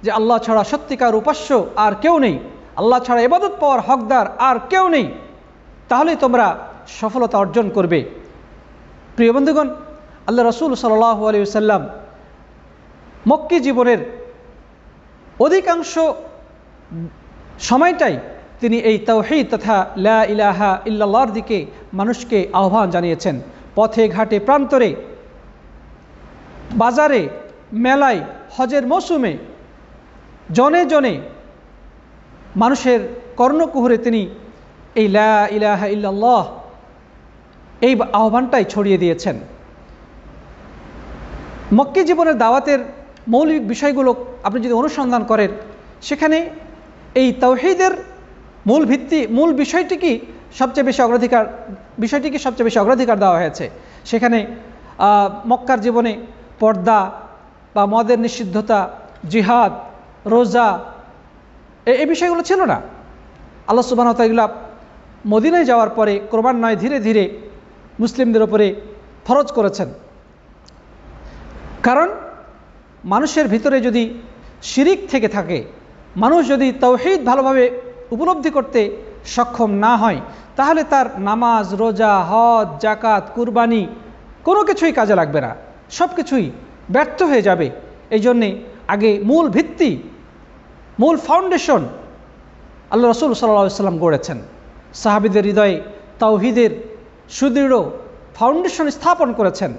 যে আল্লাহ ছাড়া সত্যিকার উপাস্য আর কেউ নেই, আল্লাহ ছাড়া ইবাদত পাওয়ার হকদার আর কেউ নেই, তাহলেই তোমরা সফলতা অর্জন করবে। প্রিয় বন্ধুগণ, আল্লাহ রাসূল সাল্লাল্লাহু আলাইহি ওয়াসাল্লাম মক্কি জীবনের অধিকাংশ সময়টাই তিনি এই তাওহীদ তথা লা ইলাহা ইল্লাল্লাহর দিকে মানুষকে আহ্বান জানিয়েছেন। পথে ঘাটে প্রান্তরে, বাজারে, মেলায়, হজের মৌসুমে, জনে জনে মানুষের কর্ণকুহরে তিনি এই লা ইলাহা ইল্লাল্লাহ এই আহ্বানটাই ছড়িয়ে দিয়েছেন। মক্কি জীবনের দাওয়াতের মৌলিক বিষয়গুলো আপনি যদি অনুসন্ধান করেন, সেখানে এই তাওহীদের মূল বিষয়টিকে সবচেয়ে বেশি অগ্রাধিকার দেওয়া হয়েছে। সেখানে মক্কার জীবনে পর্দা বা মদের নিষিদ্ধতা, জিহাদ, রোজা, এই বিষয়গুলো ছিল না। আল্লাহ সুবহানাহু ওয়া তাআলা মদিনায় যাওয়ার পরে ক্রমান্বয়ে ধীরে ধীরে মুসলিমদের উপরে ফরজ করেছেন। কারণ মানুষের ভিতরে যদি শিরিক থেকে থাকে, মানুষ যদি তাওহীদ ভালোভাবে উপলব্ধি করতে সক্ষম না হয়, তাহলে তার নামাজ, রোজা, হজ, যাকাত, কুরবানি কোনো কিছুই কাজে লাগবে না, সব কিছুই ব্যর্থ হয়ে যাবে। এই জন্যে আগে মূল ভিত্তি, মূল ফাউন্ডেশন আল্লাহ রাসূল সাল্লাল্লাহু আলাইহি ওয়াসাল্লাম গড়েছেন। সাহাবীদের হৃদয়ে তাওহীদের সুদৃঢ় ফাউন্ডেশন স্থাপন করেছেন।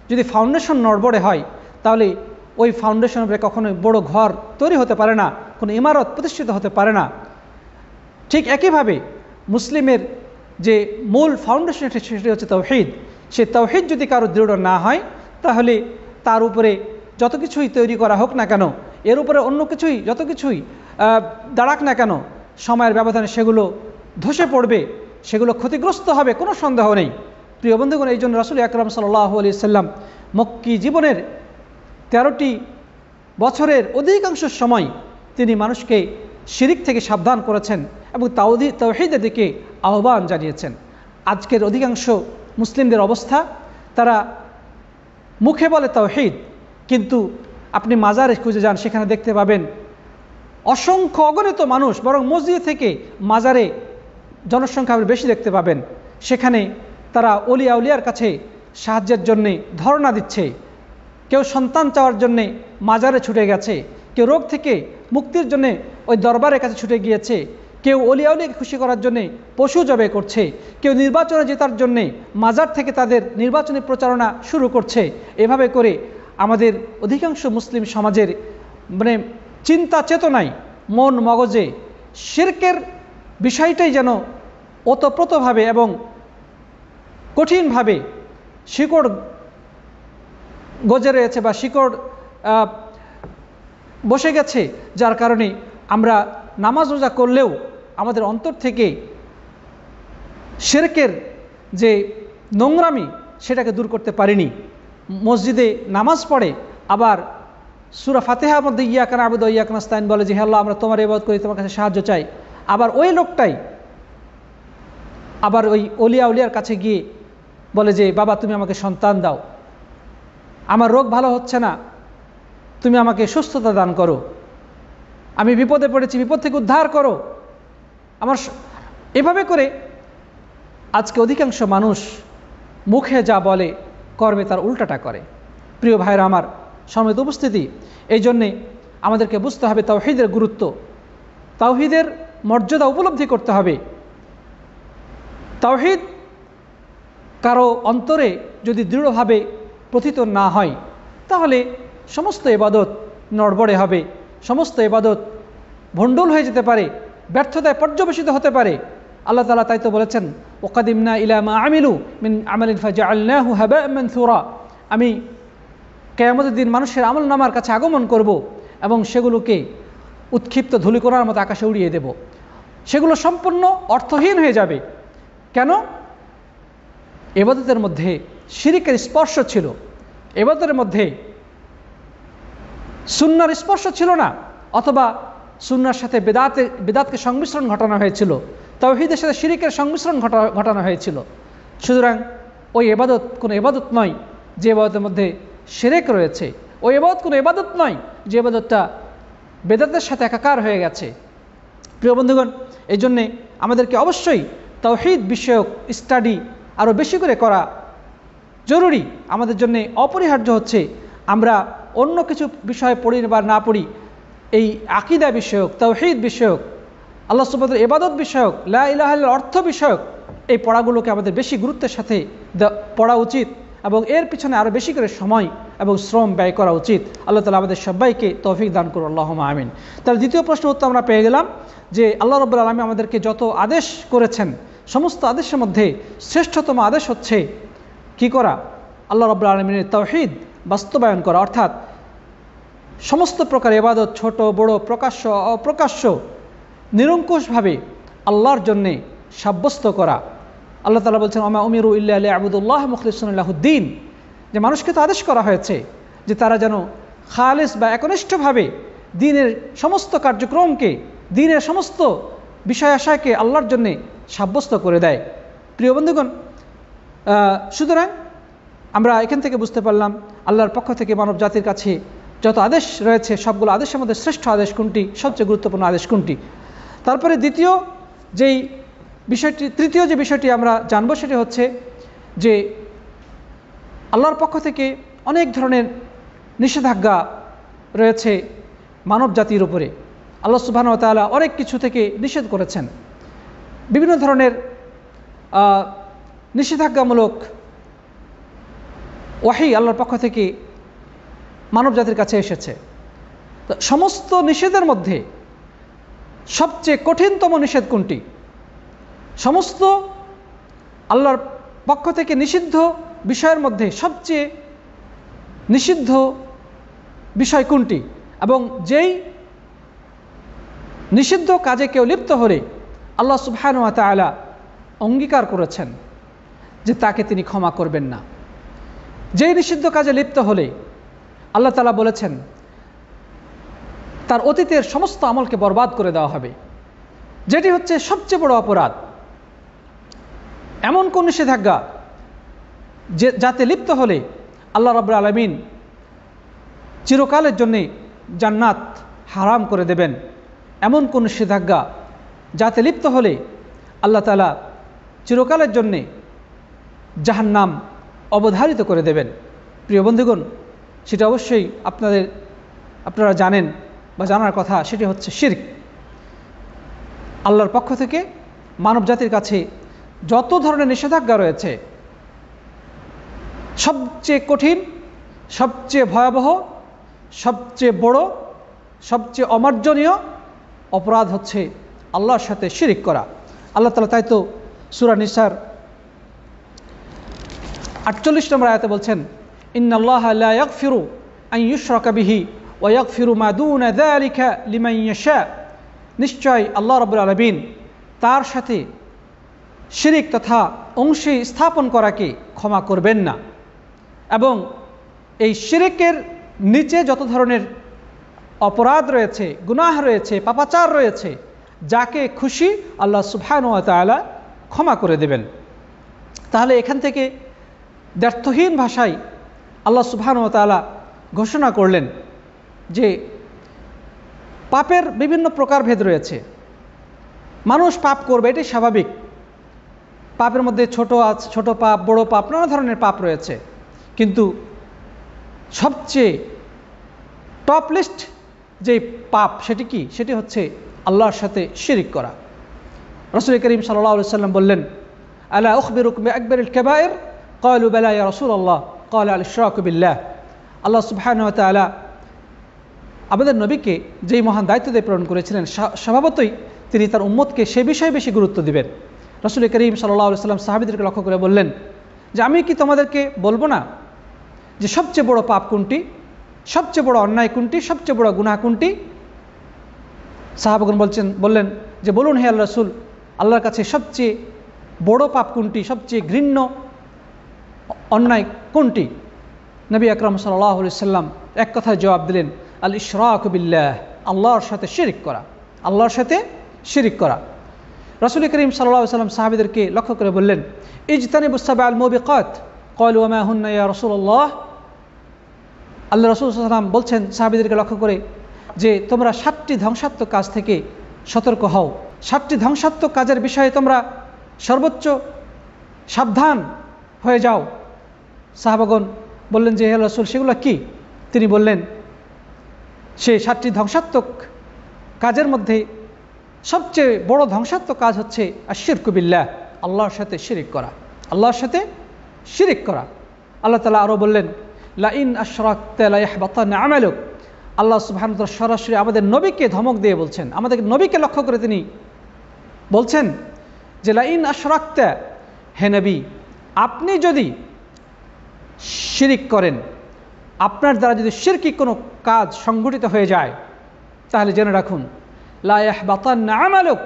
যদি ফাউন্ডেশন নড়বড়ে হয়, তাহলে ওই ফাউন্ডেশনের উপরে কখনোই বড় ঘর তৈরি হতে পারে না, কোনো ইমারত প্রতিষ্ঠিত হতে পারে না। ঠিক একইভাবে মুসলিমের যে মূল ফাউন্ডেশন সেটি হচ্ছে তাওহীদ। সে তাওহীদ যদি কারো দৃঢ় না হয়, তাহলে তার উপরে যত কিছুই তৈরি করা হোক না কেন, এর উপরে অন্য কিছুই যত কিছুই দাঁড়াক না কেন, সময়ের ব্যবধানে সেগুলো ধসে পড়বে, সেগুলো ক্ষতিগ্রস্ত হবে, কোনো সন্দেহ নেই। প্রিয় বন্ধুগণ, এই জন্য রাসূল আকরাম সাল্লাল্লাহু আলাইহি সাল্লাম মক্কি জীবনের 13টি বছরের অধিকাংশ সময় তিনি মানুষকে শিরিক থেকে সাবধান করেছেন এবং তাওহীদের দিকে আহ্বান জানিয়েছেন। আজকের অধিকাংশ মুসলিমদের অবস্থা, তারা মুখে বলে তাওহীদ, কিন্তু আপনি মাজারে খুঁজে যান, সেখানে দেখতে পাবেন অসংখ্য অগণিত মানুষ, বরং মসজিদ থেকে মাজারে জনসংখ্যা বেশি দেখতে পাবেন। সেখানে তারা অলিয়া উলিয়ার কাছে সাহায্যের জন্যে ধর্ণা দিচ্ছে, কেউ সন্তান চাওয়ার জন্যে মাজারে ছুটে গেছে, কেউ রোগ থেকে মুক্তির জন্যে ওই দরবারের কাছে ছুটে গিয়েছে, কেউ অলিয়া উলিয়াকে খুশি করার জন্যে পশু জবাই করছে, কেউ নির্বাচনে জেতার জন্যে মাজার থেকে তাদের নির্বাচনী প্রচারণা শুরু করছে। এভাবে করে আমাদের অধিকাংশ মুসলিম সমাজের চিন্তা চেতনায়, মন মগজে শিরকের বিষয়টাই যেন ওতপ্রোতভাবে এবং কঠিনভাবে শিকড় গজে রয়েছে বা শিকড় বসে গেছে, যার কারণে আমরা নামাজ রোজা করলেও আমাদের অন্তর থেকে শিরকের যে নোংরামি সেটাকে দূর করতে পারিনি। মসজিদে নামাজ পড়ে আবার সূরা ফাতিহার মধ্যে ইয়াকা না'বুদু ওয়া ইয়াকা নাস্তাইন বলে যে হে আল্লাহ, আমরা তোমার ইবাদত করি, তোমার কাছে সাহায্য চাই। আবার ওই লোকটাই আবার ওই অলিয়া উলিয়ার কাছে গিয়ে বলে যে বাবা, তুমি আমাকে সন্তান দাও, আমার রোগ ভালো হচ্ছে না, তুমি আমাকে সুস্থতা দান করো, আমি বিপদে পড়েছি, বিপদ থেকে উদ্ধার করো আমার। এভাবে করে আজকে অধিকাংশ মানুষ মুখে যা বলে কর্মে তার উল্টাটা করে। প্রিয় ভাইরা আমার, সম্মানিত উপস্থিতি, এই জন্যে আমাদেরকে বুঝতে হবে তাওহীদের গুরুত্ব, তাওহীদের মর্যাদা উপলব্ধি করতে হবে। তাওহীদ কারো অন্তরে যদি দৃঢ়ভাবে প্রথিত না হয়, তাহলে সমস্ত ইবাদত নড়বড়ে হবে, সমস্ত ইবাদত ভণ্ডুল হয়ে যেতে পারে, ব্যর্থতায় পর্যবেসিত হতে পারে। আল্লাহ তাআলা তাই তো বলেছেন, ওয়াকাদিমনা ইলা মা আমিলু মিন আমালিন ফাজআলনাহু হাবাআন মানসুরা, আমি কিয়ামতের দিন মানুষের আমল নামার কাছে আগমন করব এবং সেগুলোকে উৎক্ষিপ্ত ধূলিকণার মতো আকাশে উড়িয়ে দেব, সেগুলো সম্পূর্ণ অর্থহীন হয়ে যাবে। কেন? ইবাদতের মধ্যে শিরকের স্পর্শ ছিল, ইবাদতের মধ্যে সুন্নাহর স্পর্শ ছিল না, অথবা সুন্নাহর সাথে বেদাতকে সংমিশ্রণ ঘটানো হয়েছিল, তাওহীদের সাথে শিরকের সংমিশ্রণ ঘটানো হয়েছিল। সুতরাং ওই ইবাদত কোনো ইবাদত নয় যে ইবাদতের মধ্যে শিরক রয়েছে, ওই ইবাদত কোনো ইবাদত নয় যে ইবাদতটা বেদাতের সাথে একাকার হয়ে গেছে। প্রিয় বন্ধুগণ, এই জন্যে আমাদেরকে অবশ্যই তাওহীদ বিষয়ক স্টাডি আরও বেশি করে করা জরুরি। আমাদের জন্য অপরিহার্য হচ্ছে আমরা অন্য কিছু বিষয় পড়ি বা না পড়ি, এই আকীদা বিষয়ক, তাওহীদ বিষয়ক, আল্লাহ সুবহানাহু ওয়া তাআলার ইবাদত বিষয়ক, লা ইলাহা ইল্লাল্লাহ অর্থ বিষয়ক এই পড়াগুলোকে আমাদের বেশি গুরুত্বের সাথে পড়া উচিত এবং এর পিছনে আরও বেশি করে সময় এবং শ্রম ব্যয় করা উচিত। আল্লাহ তাআলা আমাদের সবাইকে তৌফিক দান করুন, আল্লাহুম্মা আমিন। তার দ্বিতীয় প্রশ্ন উত্তর আমরা পেয়ে গেলাম যে আল্লাহ রাব্বুল আলামিন আমাদেরকে যত আদেশ করেছেন, সমস্ত আদেশের মধ্যে শ্রেষ্ঠতম আদেশ হচ্ছে কি করা? আল্লাহ রাব্বুল আলামিনের তাওহীদ বাস্তবায়ন করা, অর্থাৎ সমস্ত প্রকার ইবাদত, ছোট বড়, প্রকাশ্য অপ্রকাশ্য, নিরঙ্কুশভাবে আল্লাহর জন্যে সাব্যস্ত করা। আল্লাহ তাআলা বলছেন, ওমা উমিরু ইল্লা লিয়াবুদুল্লাহ মুখলিসিনা লাহুদ্দিন, যে মানুষকে তো আদেশ করা হয়েছে যে তারা যেন খালিস বা একনিষ্ঠভাবে দ্বীনের সমস্ত কার্যক্রমকে, দ্বীনের সমস্ত বিষয় আশাকে আল্লাহর জন্যে সাব্যস্ত করে দেয়। প্রিয় বন্ধুগণ, সুতরাং আমরা এখান থেকে বুঝতে পারলাম আল্লাহর পক্ষ থেকে মানব জাতির কাছে যত আদেশ রয়েছে সবগুলো আদেশের মধ্যে শ্রেষ্ঠ আদেশ কোনটি, সবচেয়ে গুরুত্বপূর্ণ আদেশ কোনটি। তারপরে তৃতীয় যে বিষয়টি আমরা জানব সেটি হচ্ছে যে আল্লাহর পক্ষ থেকে অনেক ধরনের নিষেধাজ্ঞা রয়েছে মানব জাতির উপরে। আল্লাহ সুবহানাহু ওয়া তাআলা অনেক কিছু থেকে নিষেধ করেছেন, বিভিন্ন ধরনের নিষেধাজ্ঞামূলক ওয়াহী আল্লাহর পক্ষ থেকে মানব জাতির কাছে এসেছে। তো সমস্ত নিষেধের মধ্যে সবচেয়ে কঠিনতম নিষেধ কোনটি? সমস্ত আল্লাহর পক্ষ থেকে নিষিদ্ধ বিষয়ের মধ্যে সবচেয়ে নিষিদ্ধ বিষয় কোনটি? এবং যেই নিষিদ্ধ কাজে কেউ লিপ্ত হলে আল্লাহ সুবহানাহু ওয়া তাআলা অঙ্গীকার করেছেন যে তাকে তিনি ক্ষমা করবেন না। যেই নিষিদ্ধ কাজে লিপ্ত হলে আল্লাহ তাআলা বলেছেন তার অতীতের সমস্ত আমলকে বরবাদ করে দেওয়া হবে, যেটি হচ্ছে সবচেয়ে বড় অপরাধ। এমন কোন নিষেধাজ্ঞা যাতে লিপ্ত হলে আল্লাহ রাব্বুল আলামিন চিরকালের জন্য জান্নাত হারাম করে দেবেন, এমন কোন নিষেধাজ্ঞা যাতে লিপ্ত হলে আল্লাহ তাআলা চিরকালের জন্যে জাহান্নাম অবধারিত করে দেবেন। প্রিয় বন্ধুগণ, সেটা অবশ্যই আপনারা জানেন বা জানার কথা, সেটি হচ্ছে শিরক। আল্লাহর পক্ষ থেকে মানব জাতির কাছে যত ধরনের নিষেধাজ্ঞা রয়েছে, সবচেয়ে কঠিন, সবচেয়ে ভয়াবহ, সবচেয়ে বড়, সবচেয়ে অমার্জনীয় অপরাধ হচ্ছে আল্লাহর সাথে শিরক করা। আল্লাহ তাআলা তাই তো সূরা নিসার 48 নম্বর আয়াতে বলছেন, ইন্নাল্লাহা লা ইয়াগফিরু আন ইউশরাকা বিহি ওয়া ইয়াগফিরু মা দুনা যালিকা লিমান ইয়াশা। নিশ্চয় আল্লাহ রাব্বুল আলামিন তার সাথে শিরক তথা অংশী স্থাপন করাকে ক্ষমা করবেন না, এবং এই শিরকের নিচে যত ধরনের অপরাধ রয়েছে, গুনাহ রয়েছে, পাপাচার রয়েছে, যাকে খুশি আল্লাহ সুবহানাহু ওয়া তাআলা ক্ষমা করে দেবেন। তাহলে এখান থেকে দ্ব্যর্থহীন ভাষায় আল্লাহ সুবহানাহু ওয়া তাআলা ঘোষণা করলেন যে পাপের বিভিন্ন প্রকারভেদ রয়েছে। মানুষ পাপ করবে, এটি স্বাভাবিক। পাপের মধ্যে ছোট পাপ, বড় পাপ, নানা ধরনের পাপ রয়েছে, কিন্তু সবচেয়ে টপ লিস্ট যে পাপ সেটি কি? সেটি হচ্ছে আল্লাহর সাথে শিরক করা। রাসূল করিম সাল্লাল্লাহু আলাইহি ওয়াসাল্লাম বললেন, আলা উখবিরুকুম বিআকবারিল কাবায়ের? ক্বালু বালা ইয়া রাসূলুল্লাহ, ক্বালা আল ইশরাকু বিল্লাহ। আল্লাহ সুবহানাহু ওয়া তাআলা আমাদের নবীকে যেই মহান দায়িত্ব দিয়ে প্রেরণ করেছিলেন, স্বভাবতই তিনি তার উম্মতকে সে বিষয়ে বেশি গুরুত্ব দিবেন। রাসূল করিম সাল্লাল্লাহু আলাইহি ওয়াসাল্লাম সাহাবীদেরকে লক্ষ্য করে বললেন যে আমি কি তোমাদেরকে বলবো না যে সবচেয়ে বড় পাপ কোনটি, সবচেয়ে বড় অন্যায় কোনটি, সবচেয়ে বড় গুনাহ কোনটি? সাহাবাগণ বললেন যে বলুন হে আল্লাহর রাসূল, আল্লাহর কাছে সবচেয়ে বড় পাপ কোনটি, সবচেয়ে ঘৃণ্য অন্যায় কোনটি? নবী আকরাম সাল্লাল্লাহু আলাইহি ওয়াসাল্লাম এক কথায় জবাব দিলেন, আল ইশরাকু বিল্লাহ, আল্লাহর সাথে শিরক করা, আল্লাহর সাথে শিরক করা। রাসূল করিম সাল্লাল্লাহু আলাইহি ওয়াসাল্লাম সাহাবীদেরকে লক্ষ্য করে বললেন, ইজতানিবুস সাবআল মুবিকাত। ক্বালু ওয়া মা হুন্না ইয়া রাসূলুল্লাহ। আল্লাহ রাসূল সাল্লাল্লাহু আলাইহি ওয়াসাল্লাম বলছেন সাহাবীদেরকে লক্ষ্য করে যে তোমরা 7টি ধ্বংসাত্মক কাজ থেকে সতর্ক হও, 7টি ধ্বংসাত্মক কাজের বিষয়ে তোমরা সর্বোচ্চ সাবধান হয়ে যাও। সাহাবাগণ বললেন যে হে রাসূল, সেগুলো কি? তিনি বললেন সেই 7টি ধ্বংসাত্মক কাজের মধ্যে সবচেয়ে বড় ধ্বংসাত্মক কাজ হচ্ছে আশিরকু বিল্লাহ, আল্লাহর সাথে শিরক করা, আল্লাহর সাথে শিরক করা। আল্লাহ তাআলা আরও বললেন, লা ইন আশরাকতা লা ইয়াহবাতান্না আমালুক। আল্লাহ সুবহানাহু ওয়া তাআলা সরাসরি আমাদের নবীকে ধমক দিয়ে বলছেন, আমাদের নবীকে লক্ষ্য করে তিনি বলছেন যে লা ইন আশরাকতা, হে নবী, আপনি যদি শিরক করেন, আপনার দ্বারা যদি শিরকি কোনো কাজ সংঘটিত হয়ে যায়, তাহলে জেনে রাখুন লা ইয়াহবাতান্না আমালুক,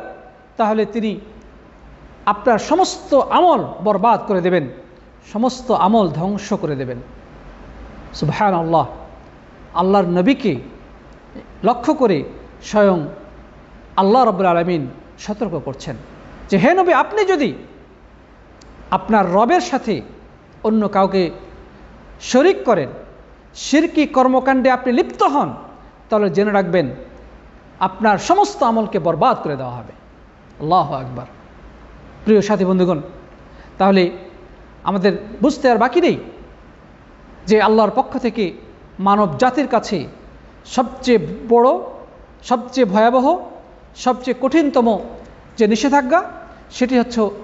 তাহলে তিনি আপনার সমস্ত আমল বরবাদ করে দেবেন, সমস্ত আমল ধ্বংস করে দেবেন। সুবহানাল্লাহ। আল্লাহর নবীকে লক্ষ্য করে স্বয়ং আল্লাহ রাব্বুল আলামিন সতর্ক করছেন যে হে নবী, আপনি যদি আপনার রবের সাথে অন্য কাউকে শরীক করেন, শিরকি কর্মকাণ্ডে আপনি লিপ্ত হন, তাহলে জেনে রাখবেন আপনার সমস্ত আমলকে বরবাদ করে দেওয়া হবে। আল্লাহু আকবার। প্রিয় সাথী বন্ধুগণ, তাহলে আমাদের বুঝতে আর বাকি নেই যে আল্লাহর পক্ষ থেকে মানব জাতির কাছে সবচেয়ে বড়, সবচেয়ে ভয়াবহ, সবচেয়ে কঠিনতম যে নিষেধাজ্ঞা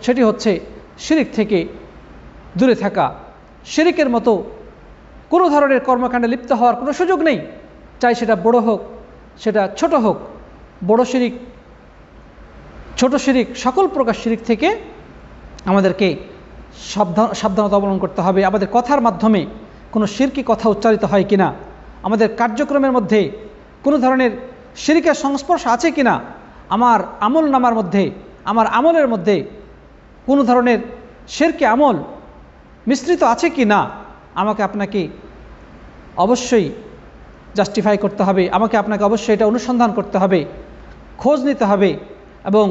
সেটি হচ্ছে শিরক থেকে দূরে থাকা। শিরকের মতো কোনো ধরনের কর্মকাণ্ডে লিপ্ত হওয়ার কোনো সুযোগ নেই, চাই সেটা বড় হোক, সেটা ছোট হোক। বড় শিরক, ছোট শিরক, সকল প্রকার শিরক থেকে আমাদেরকে সাবধানতা অবলম্বন করতে হবে। আমাদের কথার মাধ্যমে কোনো শিরকি কথা উচ্চারিত হয় কিনা, আমাদের কার্যক্রমের মধ্যে কোনো ধরনের শিরকের সংস্পর্শ আছে কিনা, আমার আমল নামার মধ্যে, আমার আমলের মধ্যে কোনো ধরনের শিরকি আমল মিশ্রিত আছে কি না আমাকে আপনাকে অবশ্যই জাস্টিফাই করতে হবে, আমাকে আপনাকে অবশ্যই এটা অনুসন্ধান করতে হবে, খোঁজ নিতে হবে এবং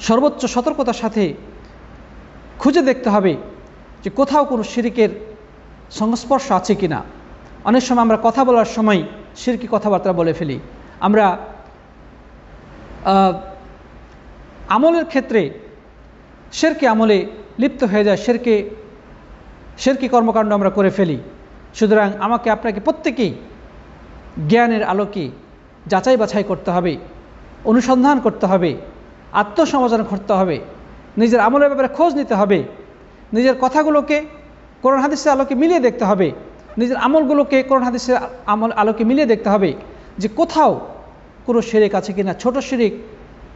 সর্বোচ্চ সতর্কতার সাথে খুঁজে দেখতে হবে যে কোথাও কোনো শিরকের সংস্পর্শ আছে কি না। অনেক সময় আমরা কথা বলার সময় শিরকি কথাবার্তা বলে ফেলি। আমরা আমলের ক্ষেত্রে শিরকি আমলে লিপ্ত হয়ে যায়, শিরকি কর্মকাণ্ড আমরা করে ফেলি। সুতরাং আমাকে আপনাকে প্রত্যেকেই জ্ঞানের আলোকে যাচাই বাছাই করতে হবে, অনুসন্ধান করতে হবে, আত্মসমালোচনা করতে হবে, নিজের আমলের ব্যাপারে খোঁজ নিতে হবে, নিজের কথাগুলোকে কোরআন হাদিসের আলোকে মিলিয়ে দেখতে হবে, নিজের আমলগুলোকে কোরআন হাদিসের আলোকে মিলিয়ে দেখতে হবে যে কোথাও কোনো শিরক আছে কিনা, ছোট শিরক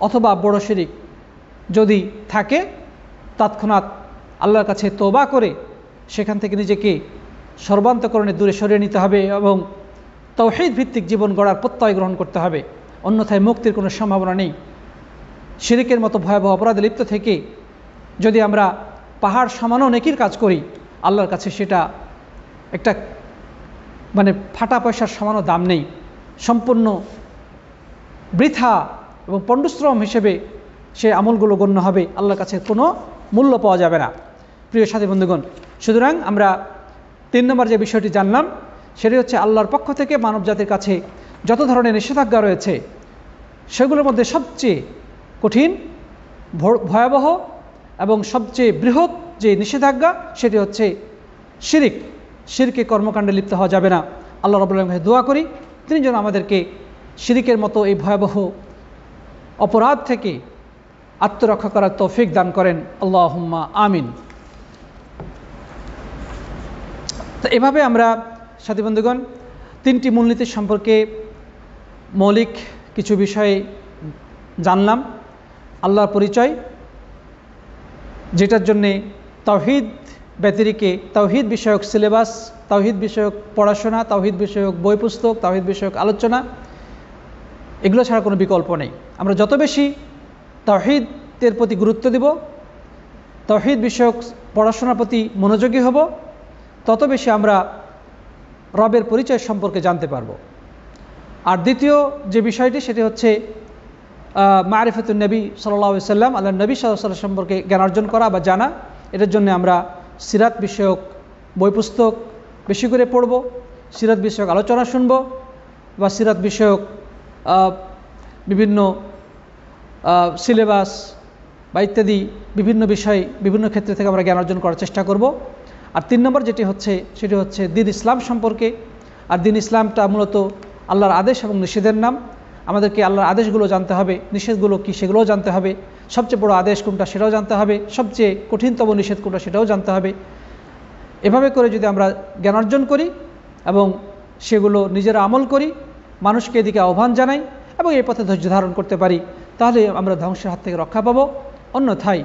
অথবা বড় শিরক। যদি থাকে তৎক্ষণাৎ আল্লাহর কাছে তওবা করে সেখান থেকে নিজেকে সর্বান্তকরণে দূরে সরিয়ে নিতে হবে এবং তাওহীদ ভিত্তিক জীবন গড়ার প্রত্যয় গ্রহণ করতে হবে। অন্যথায় মুক্তির কোনো সম্ভাবনা নেই। শিরকের মতো ভয়াবহ অপরাধে লিপ্ত থেকে যদি আমরা পাহাড় সমানও নেকির কাজ করি, আল্লাহর কাছে সেটা একটা ফাটা পয়সার সমানও দাম নেই, সম্পূর্ণ বৃথা এবং পণ্ডশ্রম হিসেবে সে আমলগুলো গণ্য হবে, আল্লাহর কাছে কোনো মূল্য পাওয়া যাবে না। প্রিয় সাথী বন্ধুগণ, সুতরাং আমরা 3 নম্বর যে বিষয়টি জানলাম সেটি হচ্ছে আল্লাহর পক্ষ থেকে মানব জাতির কাছে যত ধরনের নিষেধাজ্ঞা রয়েছে সেগুলোর মধ্যে সবচেয়ে কঠিন, ভয়াবহ এবং সবচেয়ে বৃহৎ যে নিষেধাজ্ঞা সেটি হচ্ছে শিরক। শিরকে কর্মকাণ্ডে লিপ্ত হওয়া যাবে না। আল্লাহ রাব্বুল আলামিনের কাছে দোয়া করি তিনি যেন আমাদেরকে শিরকের মতো এই ভয়াবহ অপরাধ থেকে আত্মরক্ষা করার তৌফিক দান করেন। আল্লাহুম্মা আমিন। তো এভাবে আমরা সাথী বন্ধুগণ 3টি মূলনীতি সম্পর্কে মৌলিক কিছু বিষয়ে জানলাম। আল্লাহর পরিচয়, যেটার জন্যে তাওহীদ ব্যতিরিকে তাওহীদ বিষয়ক সিলেবাস, তাওহীদ বিষয়ক পড়াশোনা, তাওহীদ বিষয়ক বই পুস্তক, তাওহীদ বিষয়ক আলোচনা, এগুলো ছাড়া কোনো বিকল্প নেই। আমরা যত বেশি তাওহীদের প্রতি গুরুত্ব দেব, তাওহীদ বিষয়ক পড়াশোনার প্রতি মনোযোগী হব, তত বেশি আমরা রবের পরিচয় সম্পর্কে জানতে পারব। আর দ্বিতীয় যে বিষয়টি সেটি হচ্ছে মারিফাতুন নবী সাল্লাল্লাহু আলাইহি ওয়াসাল্লাম, আল্লাহ নবী সাল্লাল্লাহু আলাইহি ওয়াসাল্লাম সম্পর্কে জ্ঞান অর্জন করা বা জানা। এটার জন্য আমরা সিরাত বিষয়ক বই পুস্তক বেশি করে পড়ব, সিরাত বিষয়ক আলোচনা শুনব বা সিরাত বিষয়ক বিভিন্ন সিলেবাস বা ইত্যাদি বিভিন্ন বিষয় বিভিন্ন ক্ষেত্রে থেকে আমরা জ্ঞান অর্জন করার চেষ্টা করব। আর 3 নম্বর যেটি হচ্ছে সেটি হচ্ছে দ্বীন ইসলাম সম্পর্কে। আর দ্বীন ইসলামটা মূলত আল্লাহর আদেশ এবং নিষেধের নাম। আমাদেরকে আল্লাহর আদেশগুলো জানতে হবে, নিষেধগুলো কী সেগুলোও জানতে হবে, সবচেয়ে বড় আদেশ কোনটা সেটাও জানতে হবে, সবচেয়ে কঠিনতম নিষেধ কোনটা সেটাও জানতে হবে। এভাবে করে যদি আমরা জ্ঞান অর্জন করি এবং সেগুলো নিজেরা আমল করি, মানুষকে এদিকে আহ্বান জানাই এবং এই পথে ধৈর্য ধারণ করতে পারি, তাহলে আমরা ধ্বংসের হাত থেকে রক্ষা পাবো। অন্যথায়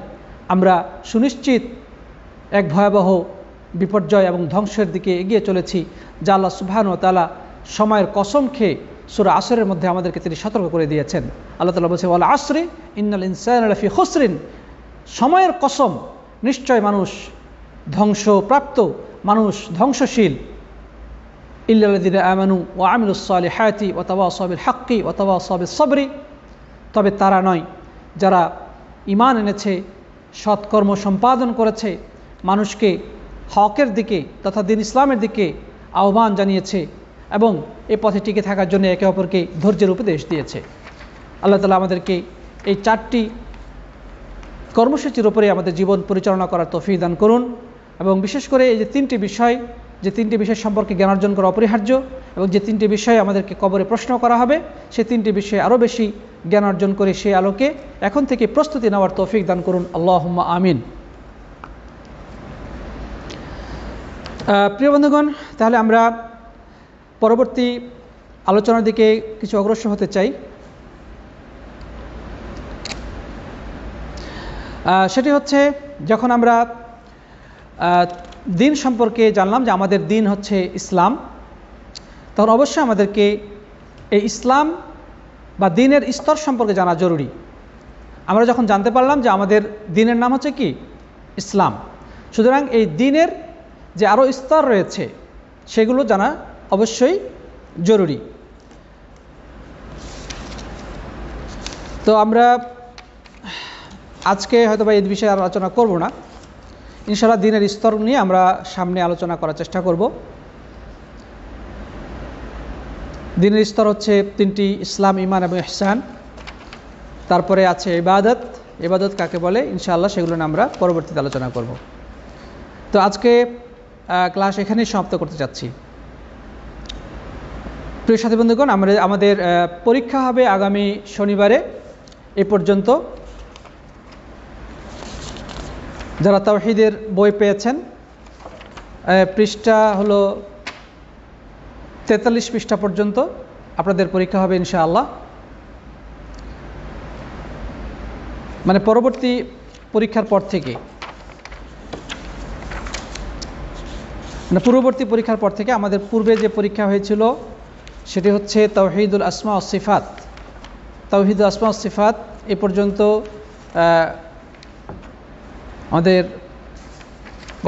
আমরা সুনিশ্চিত এক ভয়াবহ বিপর্যয় এবং ধ্বংসের দিকে এগিয়ে চলেছি, যা আল্লাহ সুবহানাহু ওয়া তাআলা সময়ের কসম খেয়ে সূরা আসরের মধ্যে আমাদেরকে তিনি সতর্ক করে দিয়েছেন। আল্লাহ তাআলা বলছেন ওয়াল আসরি ইন্নাল ইনসানা লাফি খুসরিন, সময়ের কসম, নিশ্চয় মানুষ ধ্বংসপ্রাপ্ত, মানুষ ধ্বংসশীল। ইল্লাল্লাযিনা আমানু ওয়া আমিলুস সালিহাতি ওয়া তাওয়াসাউ বিল হাক্কি ওয়া তাওয়াসাউ বিস সাবরি, তবে তারা নয় যারা ঈমান এনেছে, সৎকর্ম সম্পাদন করেছে, মানুষকে হকের দিকে তথা দ্বীন ইসলামের দিকে আহ্বান জানিয়েছে এবং এ পথে টিকে থাকার জন্য একে অপরকে ধৈর্যের উপদেশ দিয়েছে। আল্লাহ তাআলা আমাদেরকে এই 4টি কর্মসূচির উপরে আমাদের জীবন পরিচালনা করার তৌফিক দান করুন এবং বিশেষ করে এই যে 3টি বিষয়, যে 3টি বিষয় সম্পর্কে জ্ঞান অর্জন করা অপরিহার্য এবং যে 3টি বিষয় আমাদেরকে কবরে প্রশ্ন করা হবে, সেই 3টি বিষয়ে আরও বেশি জ্ঞান অর্জন করে সেই আলোকে এখন থেকে প্রস্তুতি নেওয়ার তৌফিক দান করুন। আল্লাহুম্মা আমিন। প্রিয় বন্ধুগণ, তাহলে আমরা পরবর্তী আলোচনার দিকে কিছু অগ্রসর হতে চাই। সেটি হচ্ছে যখন আমরা দিন সম্পর্কে জানলাম যে আমাদের দিন হচ্ছে ইসলাম, তখন অবশ্যই আমাদেরকে এই ইসলাম বা দিনের স্তর সম্পর্কে জানা জরুরি। আমরা যখন জানতে পারলাম যে আমাদের দিনের নাম হচ্ছে কি ইসলাম, সুতরাং এই দ্বীনের যে আরও স্তর রয়েছে সেগুলো জানা অবশ্যই জরুরি। তো আমরা আজকে হয়তো বা এই বিষয়ে আলোচনা করব না, ইনশাআল্লাহ দ্বীনের স্তর নিয়ে আমরা সামনে আলোচনা করার চেষ্টা করব। দ্বীনের স্তর হচ্ছে তিনটি, ইসলাম, ঈমান এবং ইহসান। তারপরে আছে ইবাদত। ইবাদত কাকে বলে ইনশাআল্লাহ সেগুলো নিয়ে আমরা পরবর্তীতে আলোচনা করব। তো আজকে ক্লাস এখানেই সমাপ্ত করতে চাচ্ছি। প্রিয় সাথী বন্ধুগণ, আমাদের পরীক্ষা হবে আগামী শনিবারে। এ পর্যন্ত যারা তাওহীদের বই পেয়েছেন, পৃষ্ঠা হলো 43 পৃষ্ঠা পর্যন্ত আপনাদের পরীক্ষা হবে ইনশাআল্লাহ। মানে পরবর্তী পরীক্ষার পর থেকে, মানে পূর্ববর্তী পরীক্ষার পর থেকে আমাদের পূর্বে যে পরীক্ষা হয়েছিল সেটি হচ্ছে তাওহীদুল আসমা ওয়াস সিফাত। তাওহীদুল আসমা ওয়াস সিফাত এ পর্যন্ত আমাদের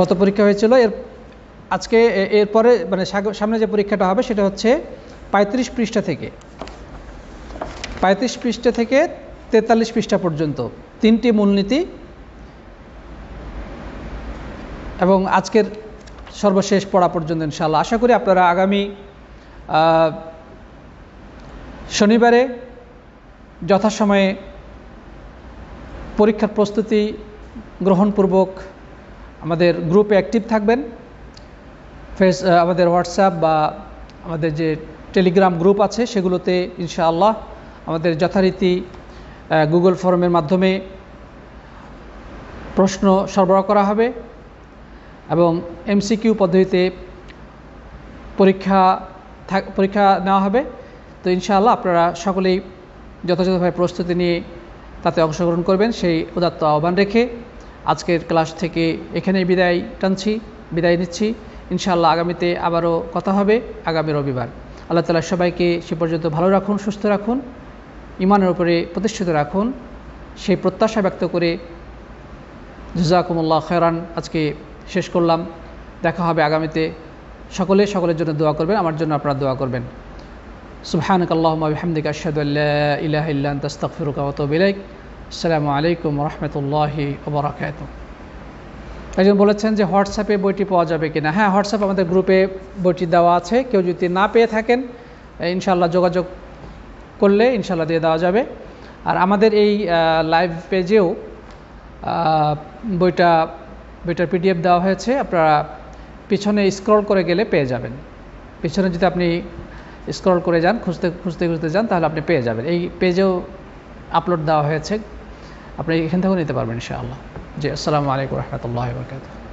গত পরীক্ষা হয়েছিল। আজকে এরপরে মানে সামনে যে পরীক্ষাটা হবে সেটা হচ্ছে 35 পৃষ্ঠা থেকে 43 পৃষ্ঠা পর্যন্ত, তিনটি মূলনীতি এবং আজকের সর্বশেষ পড়া পর্যন্ত ইনশাআল্লাহ। আশা করি আপনারা আগামী শনিবারে যথাসময়ে পরীক্ষার প্রস্তুতি গ্রহণপূর্বক আমাদের গ্রুপে অ্যাক্টিভ থাকবেন। আমাদের হোয়াটসঅ্যাপ বা আমাদের যে টেলিগ্রাম গ্রুপ আছে সেগুলোতে ইনশাআল্লাহ আমাদের যথারীতি গুগল ফর্মের মাধ্যমে প্রশ্ন সরবরাহ করা হবে এবং এমসিকিউ পদ্ধতিতে পরীক্ষা নেওয়া হবে। তো ইনশাআল্লাহ আপনারা সকলেই যথাযথভাবে প্রস্তুতি নিয়ে তাতে অংশগ্রহণ করবেন সেই উদাত্ত আহ্বান রেখে আজকের ক্লাস থেকে এখানেই বিদায় নিচ্ছি। ইনশাআল্লাহ আগামীতে আবারও কথা হবে আগামী রবিবার। আল্লাহ তাআলা সবাইকে সে পর্যন্ত ভালো রাখুন, সুস্থ রাখুন, ঈমানের উপরে প্রতিষ্ঠিত রাখুন, সেই প্রত্যাশা ব্যক্ত করে জাযাকুমুল্লাহ খায়রান আজকে শেষ করলাম। দেখা হবে আগামীতে। সকলের জন্য দোয়া করবেন, আমার জন্য আপনারা দোয়া করবেন। সুবহানাকাল্লাহুম্মা ওয়া বিহামদিকা আশহাদু আল্লা ইলাহা ইল্লা আনতা আস্তাগফিরুকা ওয়া আতুবু ইলাইক। আসসালামু আলাইকুম ওয়া রাহমাতুল্লাহি ওয়া বারাকাতুহু। একজন বলেছেন যে হোয়াটসঅ্যাপে বইটি পাওয়া যাবে কিনা। হ্যাঁ, হোয়াটসঅ্যাপ আমাদের গ্রুপে বইটি দেওয়া আছে। কেউ যদি না পেয়ে থাকেন ইনশাআল্লাহ যোগাযোগ করলে ইনশাআল্লাহ দিয়ে দেওয়া যাবে। আর আমাদের এই লাইভ পেজেও বইটার পিডিএফ দেওয়া হয়েছে। আপনারা পিছনে স্ক্রল করে গেলে পেয়ে যাবেন। পিছনে যদি আপনি স্ক্রল করে যান, খুঁজতে যান, তাহলে আপনি পেয়ে যাবেন। এই পেজেও আপলোড দেওয়া হয়েছে, আপনি এখান থেকেও নিতে পারবেন ইনশাআল্লাহ। জি, আসসালামু আলাইকুম ওয়া রাহমাতুল্লাহি ওয়া বারাকাতুহু।